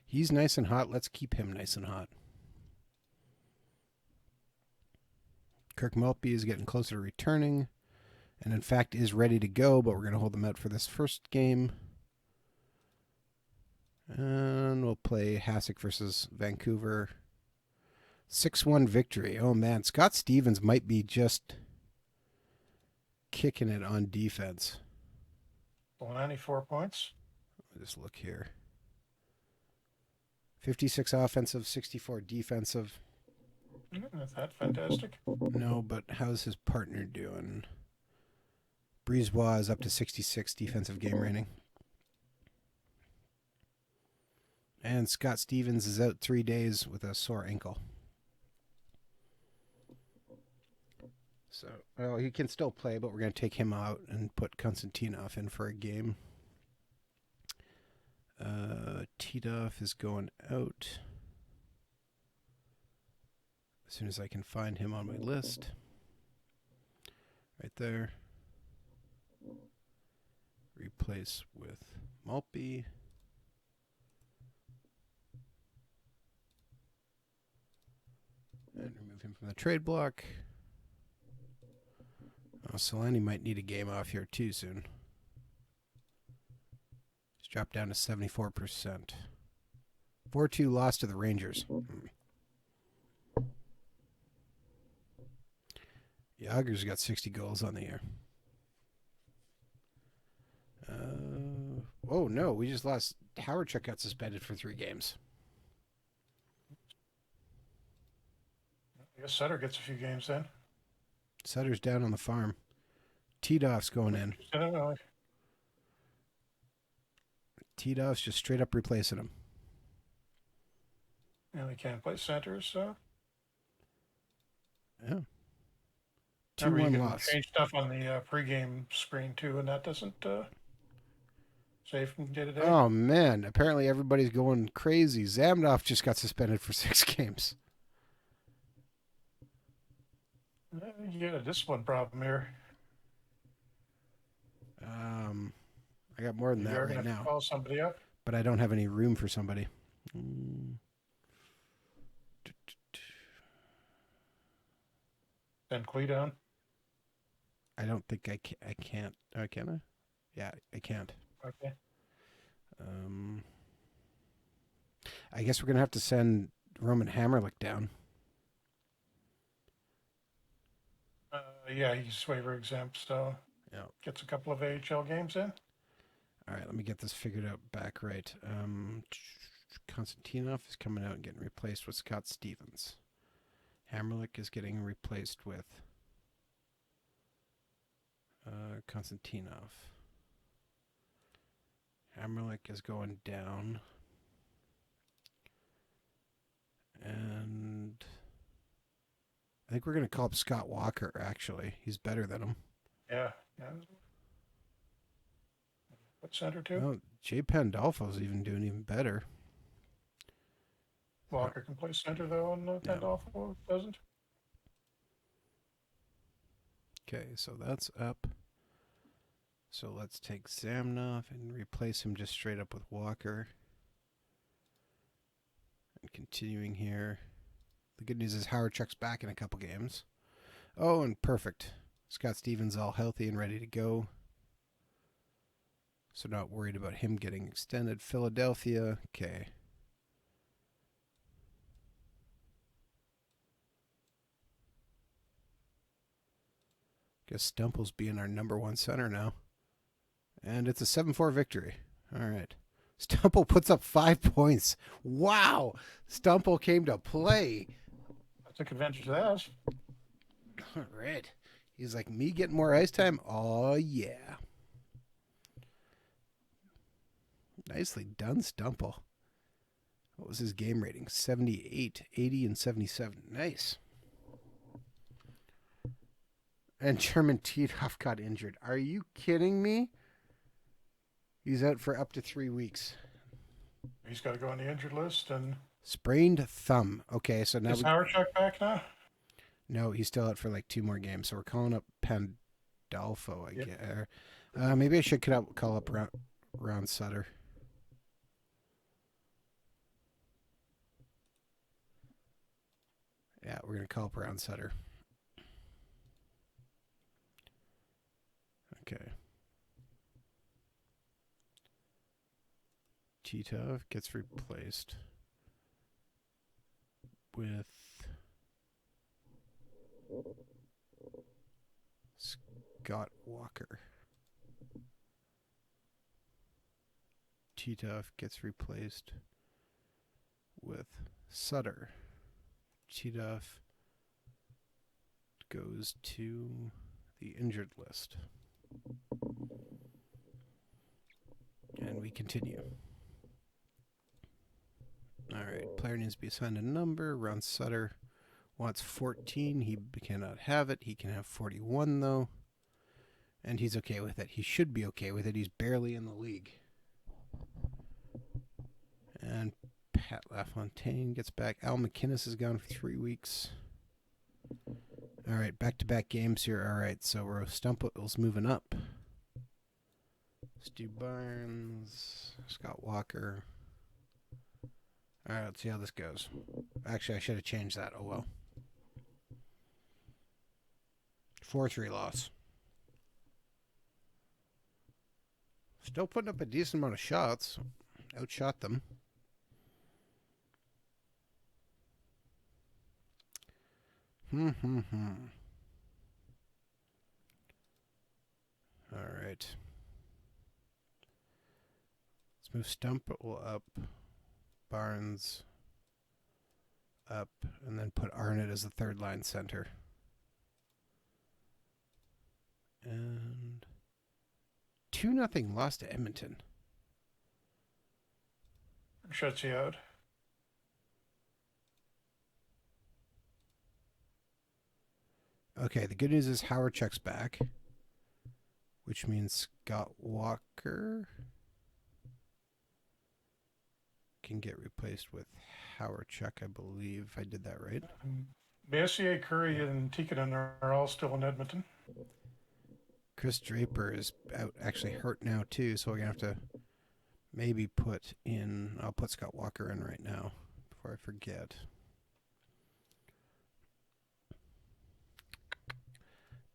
He's nice and hot. Let's keep him nice and hot. Kirk Maltby is getting closer to returning, and in fact is ready to go, but we're going to hold him out for this first game. And we'll play Hasek versus Vancouver. 6-1 victory. Oh, man. Scott Stevens might be just kicking it on defense. 94 points. Let's just look here. 56 offensive, 64 defensive. Is that fantastic? No, but how's his partner doing? Brisebois is up to 66 defensive game rating. And Scott Stevens is out 3 days with a sore ankle. So, well, he can still play, but we're going to take him out and put Konstantinov in for a game. Titov is going out. As soon as I can find him on my list. Right there. Replace with Maltby. And remove him from the trade block. Oh, Solani might need a game off here too soon. He's dropped down to 74%. 4-2 loss to the Rangers. Yager's got 60 goals on the year. Oh, no. We just lost. Howardchuk got suspended for 3 games. I guess Sutter gets a few games then. Sutter's down on the farm. Titoff's going in. I don't know. Titoff's just straight up replacing him. And he can't play center, so. Yeah. Remember, you 2-1 can loss. change stuff on the pregame screen too, and that doesn't save from day to day. Oh, man. Apparently everybody's going crazy. Zamdov just got suspended for 6 games. You got a discipline problem here. I got more than that You're right going to now. call somebody up. But I don't have any room for somebody. Send Clee down. I don't think I can't. Oh, can I? Yeah, I can't. Okay. I guess we're going to have to send Roman Hammerlick down. Yeah, he's waiver exempt, so Yeah. gets a couple of AHL games in. All right, let me get this figured out back right. Konstantinov is coming out and getting replaced with Scott Stevens. Hammerlick is getting replaced with Konstantinov. Hammerlick is going down. And I think we're going to call up Scott Walker, actually. He's better than him. Yeah. What center too? Oh, Jay Pandolfo's even doing even better. Walker can play center though, and Pandolfo doesn't. Okay, so that's up. So let's take Zamnov and replace him just straight up with Walker. And continuing here. The good news is Howardchuk's back in a couple games. Oh, and perfect. Scott Stevens all healthy and ready to go. So not worried about him getting extended. Philadelphia, okay. Guess Stumple's being our number 1 center now. And it's a 7-4 victory. All right. Stumple puts up 5 points. Wow. Stumple came to play. I took advantage of that. All right. He's like, me getting more ice time? Oh, yeah. Nicely done, Stumple. What was his game rating? 78, 80, and 77. Nice. And German Titoff got injured. Are you kidding me? He's out for up to 3 weeks. He's got to go on the injured list. And Sprained thumb. Okay, so now is Howardchuk back now? No, he's still out for like 2 more games. So we're calling up Rodolfo, I Yep. guess. Maybe I should call up Ron Sutter. Yeah, we're going to call up Ron Sutter. Okay. Tito gets replaced with Scott Walker. Tito gets replaced with Sutter. Tito goes to the injured list. And we continue. All right, player needs to be assigned a number. Ron Sutter wants 14. He cannot have it. He can have 41, though. And he's okay with it. He should be okay with it. He's barely in the league. And Pat LaFontaine gets back. Al McInnes is gone for 3 weeks. All right, back-to-back games here. All right, so Stumple's moving up. Stu Barnes, Scott Walker. All right, let's see how this goes. Actually, I should have changed that. Oh, well. 4-3 loss. Still putting up a decent amount of shots. Outshot them. All right. Let's move Stumple up. Barnes up. And then put Arnott as the third line center. And 2-0 loss to Edmonton. Shuts you out. Okay, the good news is Howardchuk's back, which means Scott Walker can get replaced with Howardchuk, I believe. I did that right. Messier, Curry, and Tikkanen are all still in Edmonton. Chris Draper is out, actually hurt now too, so we're going to have to maybe I'll put Scott Walker in right now before I forget.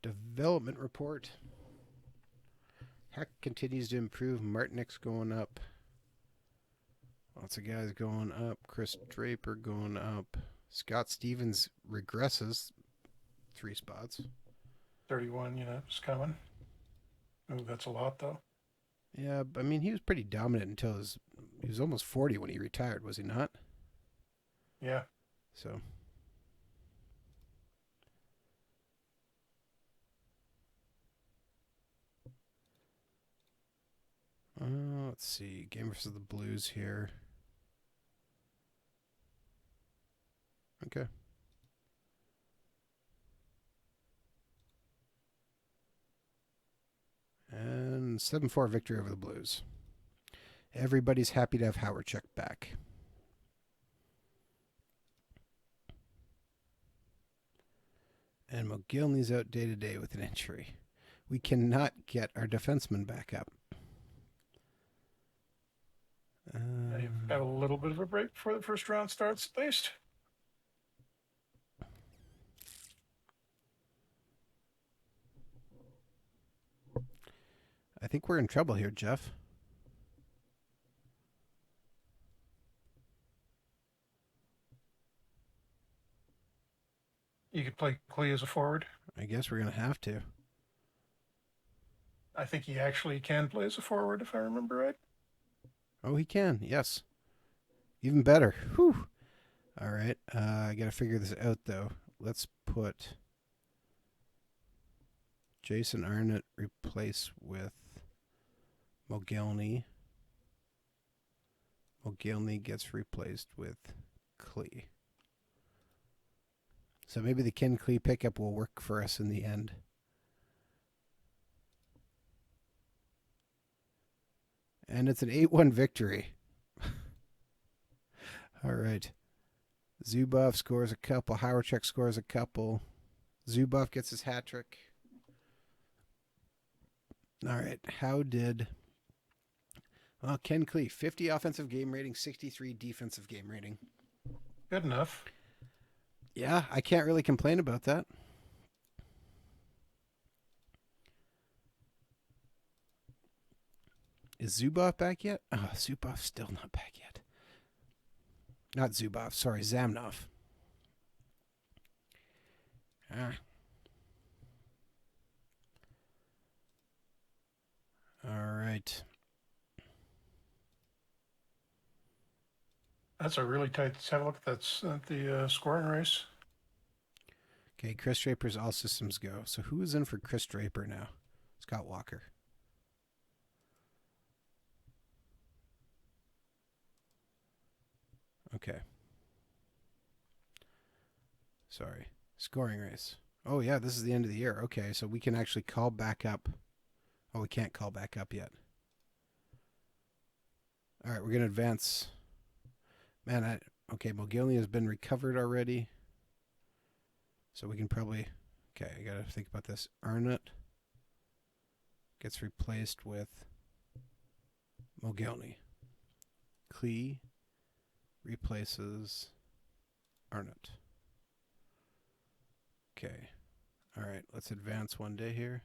Development report. Heck continues to improve. Martinick's going up. Lots of guys going up. Chris Draper going up. Scott Stevens regresses 3 spots. 31, it's coming. Oh, that's a lot, though. Yeah, I mean, he was pretty dominant until he was almost 40 when he retired, was he not? Yeah. So. Let's see. Game versus the Blues here. Okay. And 7-4 victory over the Blues. Everybody's happy to have Howardchuk back. And Mogilny's out day to day with an injury. We cannot get our defenseman back up. You've got a little bit of a break before the first round starts, at least. I think we're in trouble here, Jeff. You could play Klee as a forward. I guess we're going to have to. I think he actually can play as a forward, if I remember right. Oh, he can. Yes. Even better. Whew. All right. I got to figure this out, though. Let's put Jason Arnott replace with Mogilny. Mogilny gets replaced with Klee. So maybe the Ken Klee pickup will work for us in the end. And it's an 8-1 victory. All right. Zubov scores a couple. Howardchuk scores a couple. Zubov gets his hat trick. All right. How did Ken Clee, 50 offensive game rating, 63 defensive game rating. Good enough. Yeah, I can't really complain about that. Is Zubov back yet? Oh, Zubov's still not back yet. Not Zubov, sorry, Zamnov. Ah. All right. That's a really tight. Let's have a look at that. At the scoring race. Okay, Chris Draper's all systems go. So who is in for Chris Draper now? Scott Walker. Okay. Sorry. Scoring race. Oh, yeah, this is the end of the year. Okay, so we can actually call back up. Oh, we can't call back up yet. All right, we're going to advance. Man, okay, Mogilny has been recovered already. So we can probably... Okay, I got to think about this. Arnott gets replaced with Mogilny. Klee replaces Arnott. Okay. All right, let's advance one day here.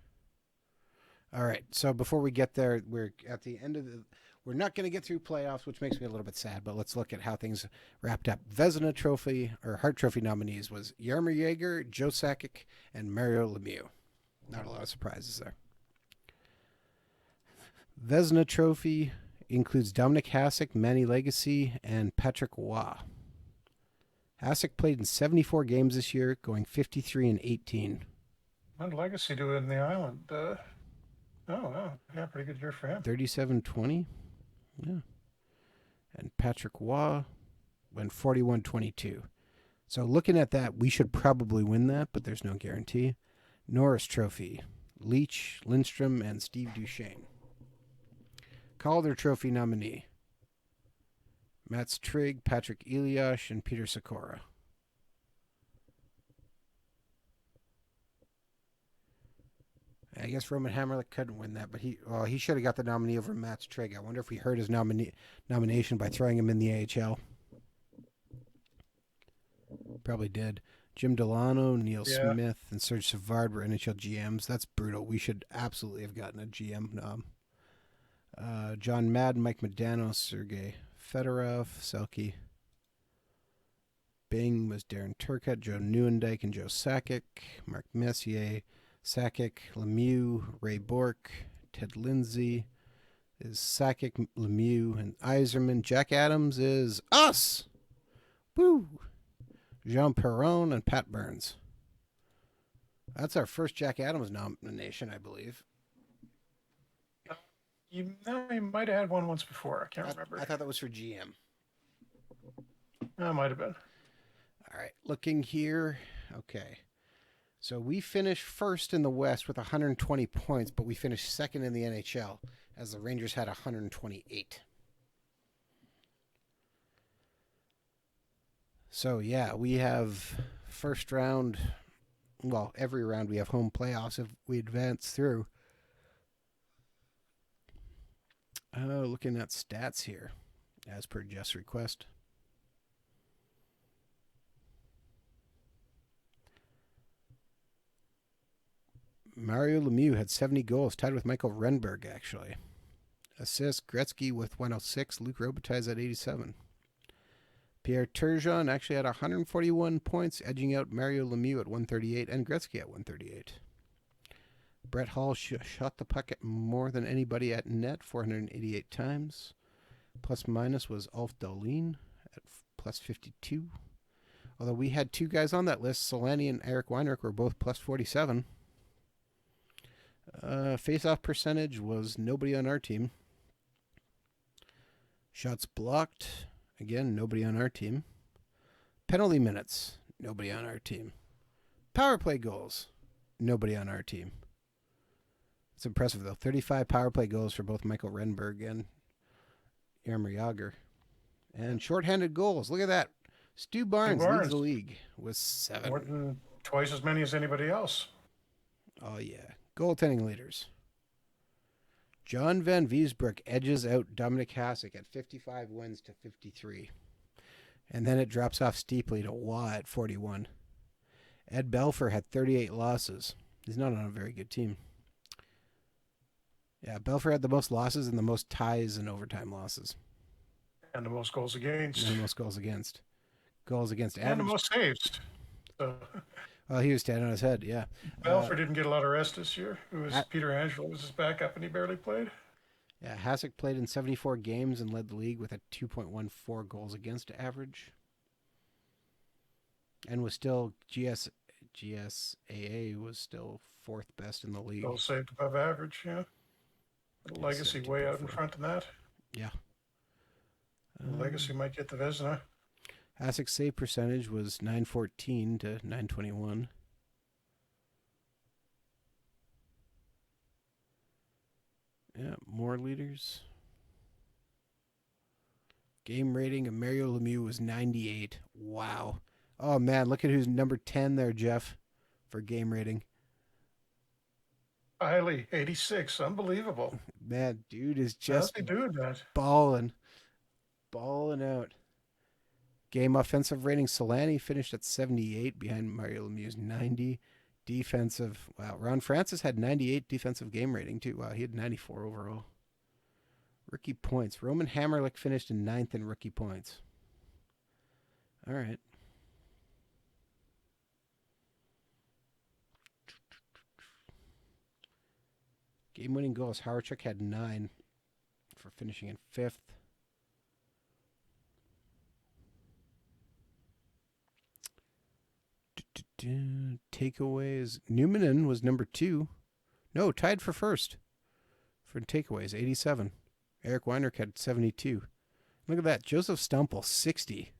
All right, so before we get there, we're at the end of the... We're not going to get through playoffs, which makes me a little bit sad, but let's look at how things wrapped up. Vezina Trophy, or Hart Trophy nominees was Jaromir Jagr, Joe Sakic, and Mario Lemieux. Not a lot of surprises there. Vezina Trophy includes Dominic Hasek, Manny Legacy, and Patrick Waugh. Hasek played in 74 games this year, going 53-18. What did Legacy do in the island? Oh, wow. Yeah, pretty good year for him. 37-20. Yeah. And Patrick Waugh went 41-22. So looking at that, we should probably win that, but there's no guarantee. Norris Trophy, Leach, Lindstrom, and Steve Duchesne. Calder Trophy nominee, Mats Trigg, Patrick Eliash, and Peter Sikora. I guess Roman Hammerlick couldn't win that, but he should have got the nominee over Mats Trigg. I wonder if we heard his nomination by throwing him in the AHL. Probably did. Jim Delano, Neil Smith, and Serge Savard were NHL GMs. That's brutal. We should absolutely have gotten a GM nom. John Madden, Mike Modano, Sergei Fedorov, Selke. Bing was Darren Turcotte, Joe Neuendijk, and Joe Sakic. Mark Messier, Sakic, Lemieux, Ray Bourque, Ted Lindsay is Sakic, Lemieux, and Yzerman. Jack Adams is us! Woo! Jean Perron and Pat Burns. That's our first Jack Adams nomination, I believe. You might have had one once before. I can't remember. I thought that was for GM. That might have been. All right, looking here. Okay. So we finished first in the West with 120 points, but we finished second in the NHL as the Rangers had 128. So, yeah, we have first round, well, every round we have home playoffs if we advance through. Looking at stats here, as per Jeff's request. Mario Lemieux had 70 goals, tied with Michael Renberg, actually. Assists, Gretzky with 106, Luc Robitaille at 87. Pierre Turgeon actually had 141 points, edging out Mario Lemieux at 138 and Gretzky at 138. Brett Hall shot the puck at more than anybody at net, 488 times. Plus minus was Ulf Dahlin at plus 52. Although we had two guys on that list, Solani and Eric Weinrich were both plus 47. Face-off percentage was nobody on our team. Shots blocked, again, nobody on our team. Penalty minutes, nobody on our team. Power play goals, nobody on our team. It's impressive, though. 35 power play goals for both Michael Renberg and Jaromir Jagr. And shorthanded goals, look at that. Stu Barnes leads the league with 7. More than twice as many as anybody else. Oh, yeah. Goaltending leaders. John Van Viesbroek edges out Dominic Hasek at 55 wins to 53. And then it drops off steeply to Waugh at 41. Ed Belfour had 38 losses. He's not on a very good team. Yeah, Belfour had the most losses and the most ties and overtime losses. And the most goals against. And the most goals against. Goals against average. And the most saves. So, well, he was standing on his head, yeah. Belfour didn't get a lot of rest this year. It was Peter Angelo was his backup, and he barely played. Yeah, Hasek played in 74 games and led the league with a 2.14 goals against average. And was still GSAA was still fourth best in the league. Goals saved above average, yeah. Legacy way out in front of that. Yeah. Legacy might get the Vezina. Hasek's save percentage was .914 to .921. Yeah, more leaders. Game rating of Mario Lemieux was 98. Wow. Oh, man, look at who's number 10 there, Jeff, for game rating. Hiley, 86. Unbelievable. Man, dude is just doing that? Balling out. Game offensive rating, Solani finished at 78 behind Mario Lemieux's 90. Defensive, wow, Ron Francis had 98 defensive game rating too. Wow, he had 94 overall. Rookie points. Roman Hammerlick finished in 9th in rookie points. All right. Game-winning goals. Howardchuk had 9 for finishing in 5th. Takeaways. Newmanen was number 2. No, tied for first for takeaways, 87. Eric Weinrich had 72. Look at that. Joseph Stumple, 60.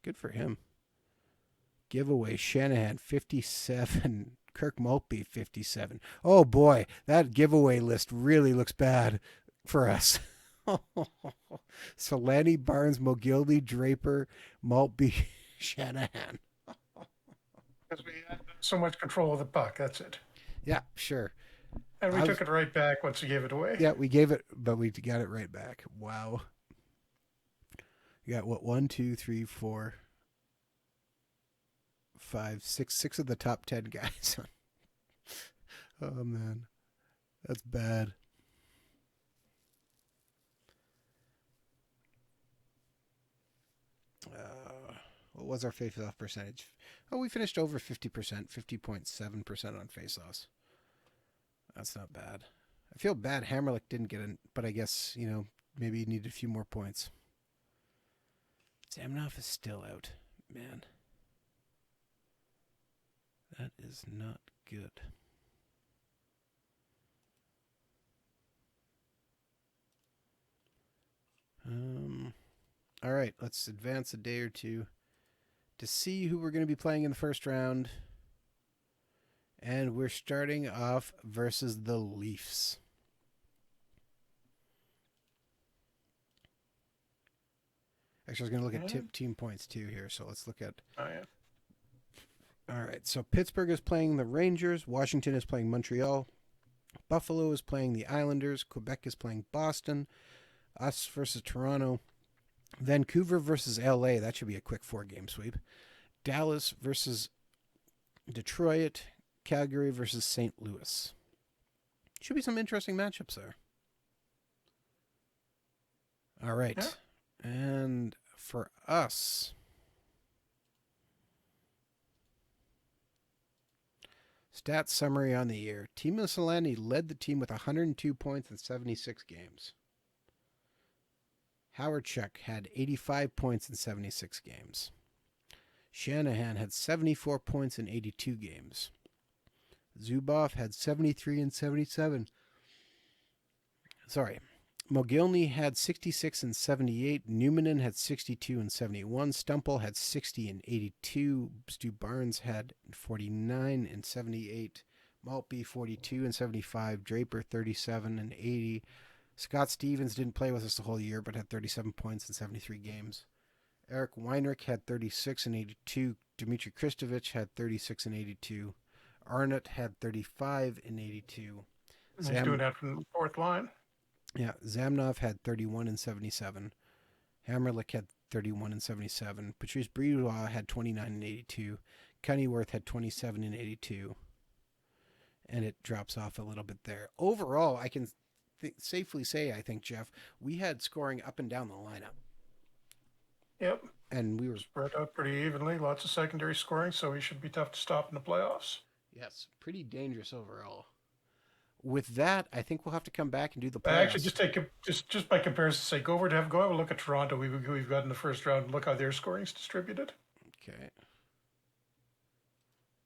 Good for him. Giveaway, Shanahan, 57. Kirk Maltby, 57. Oh, boy. That giveaway list really looks bad for us. Solani, Barnes, Mogilny, Draper, Maltby, Shanahan. Because we had so much control of the puck. That's it. Yeah, sure. And we took it right back once we gave it away. Yeah, we gave it, but we got it right back. Wow. You got what? 1, 2, 3, 4, 5, 6. 6 of the top 10 guys. Oh, man. That's bad. What was our face-off percentage? Oh, we finished over 50%, 50.7% on face-offs. That's not bad. I feel bad Hammerlick didn't get in, but I guess, maybe he needed a few more points. Zaminoff is still out. Man. That is not good. All right, let's advance a day or two to see who we're going to be playing in the first round. And we're starting off versus the Leafs. Actually, I was going to look at team points too here, so let's look at... Oh, yeah. All right, so Pittsburgh is playing the Rangers. Washington is playing Montreal. Buffalo is playing the Islanders. Quebec is playing Boston. Us versus Toronto. Vancouver versus LA. That should be a quick 4-game sweep. Dallas versus Detroit. Calgary versus St. Louis. Should be some interesting matchups there. All right. Yeah. And for us... Stats summary on the year. Timo Solani led the team with 102 points in 76 games. Howardchuk had 85 points in 76 games. Shanahan had 74 points in 82 games. Zubov had 73 in 77. Mogilny had 66 and 78. Newmanen had 62 and 71. Stumple had 60 and 82. Stu Barnes had 49 and 78. Maltby 42 and 75. Draper 37 and 80. Scott Stevens didn't play with us the whole year, but had 37 points in 73 games. Eric Weinrich had 36 and 82. Dmitry Kristovich had 36 and 82. Arnott had 35 in 82. And he's doing that from the fourth line. Yeah, Zamnov had 31 in 77. Hammerlick had 31 in 77. Patrice Brouillard had 29 in 82. Cunnyworth had 27 in 82. And it drops off a little bit there. Overall, I can safely say, I think, Jeff, we had scoring up and down the lineup. Yep. And we were spread out pretty evenly, lots of secondary scoring, so we should be tough to stop in the playoffs. Yes, pretty dangerous overall. With that, I think we'll have to come back and do the playoffs. Actually, just by comparison, say go have a look at Toronto. We've got in the first round. Look how their scoring's distributed. Okay.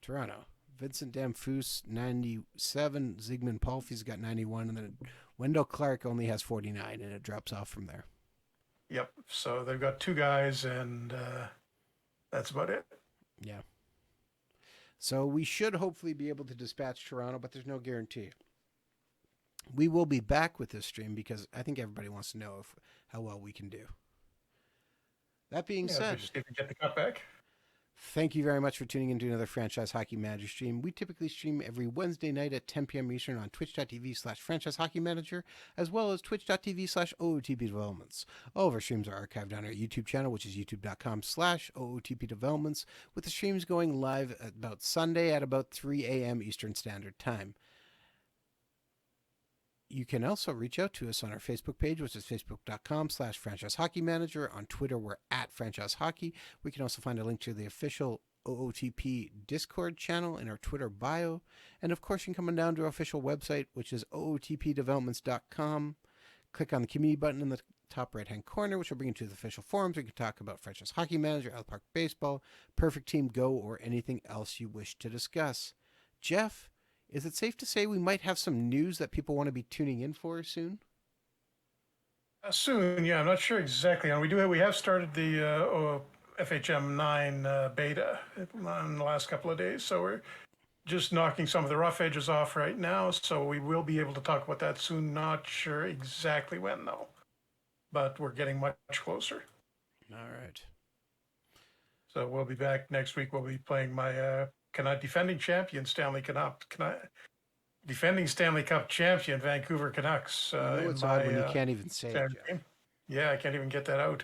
Toronto. Vincent Damphus, 97. Zygmunt Palfy's got 91. And then Wendell Clark only has 49, and it drops off from there. Yep. So they've got two guys, and that's about it. Yeah. So we should hopefully be able to dispatch Toronto, but there's no guarantee. We will be back with this stream because I think everybody wants to know how well we can do. That being said, just get the cut back. Thank you very much for tuning in to another Franchise Hockey Manager stream. We typically stream every Wednesday night at 10 p.m. Eastern on twitch.tv/Franchise Hockey Manager, as well as twitch.tv/OOTP Developments. All of our streams are archived on our YouTube channel, which is youtube.com/OOTP Developments, with the streams going live at about Sunday at about 3 a.m. Eastern Standard Time. You can also reach out to us on our Facebook page, which is facebook.com/Franchise Hockey Manager. On Twitter, we're at Franchise Hockey. We can also find a link to the official OOTP Discord channel in our Twitter bio. And of course, you can come on down to our official website, which is ootpdevelopments.com. Click on the community button in the top right-hand corner, which will bring you to the official forums. We can talk about Franchise Hockey Manager, Out Park Baseball, Perfect Team Go, or anything else you wish to discuss. Jeff, is it safe to say we might have some news that people want to be tuning in for soon? Soon, yeah. I'm not sure exactly. And we have started the FHM 9 beta in the last couple of days, so we're just knocking some of the rough edges off right now. So we will be able to talk about that soon. Not sure exactly when though, but we're getting much closer. All right. So we'll be back next week. We'll be playing my defending champion defending Stanley Cup champion Vancouver Canucks. It's odd when you can't even say it, Jeff. Yeah, I can't even get that out.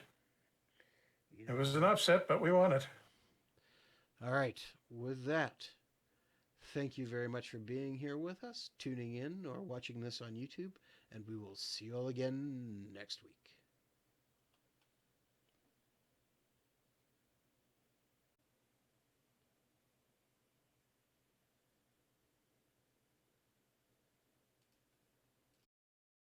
It was an upset, but we won it. All right. With that, thank you very much for being here with us, tuning in, or watching this on YouTube, and we will see you all again next week.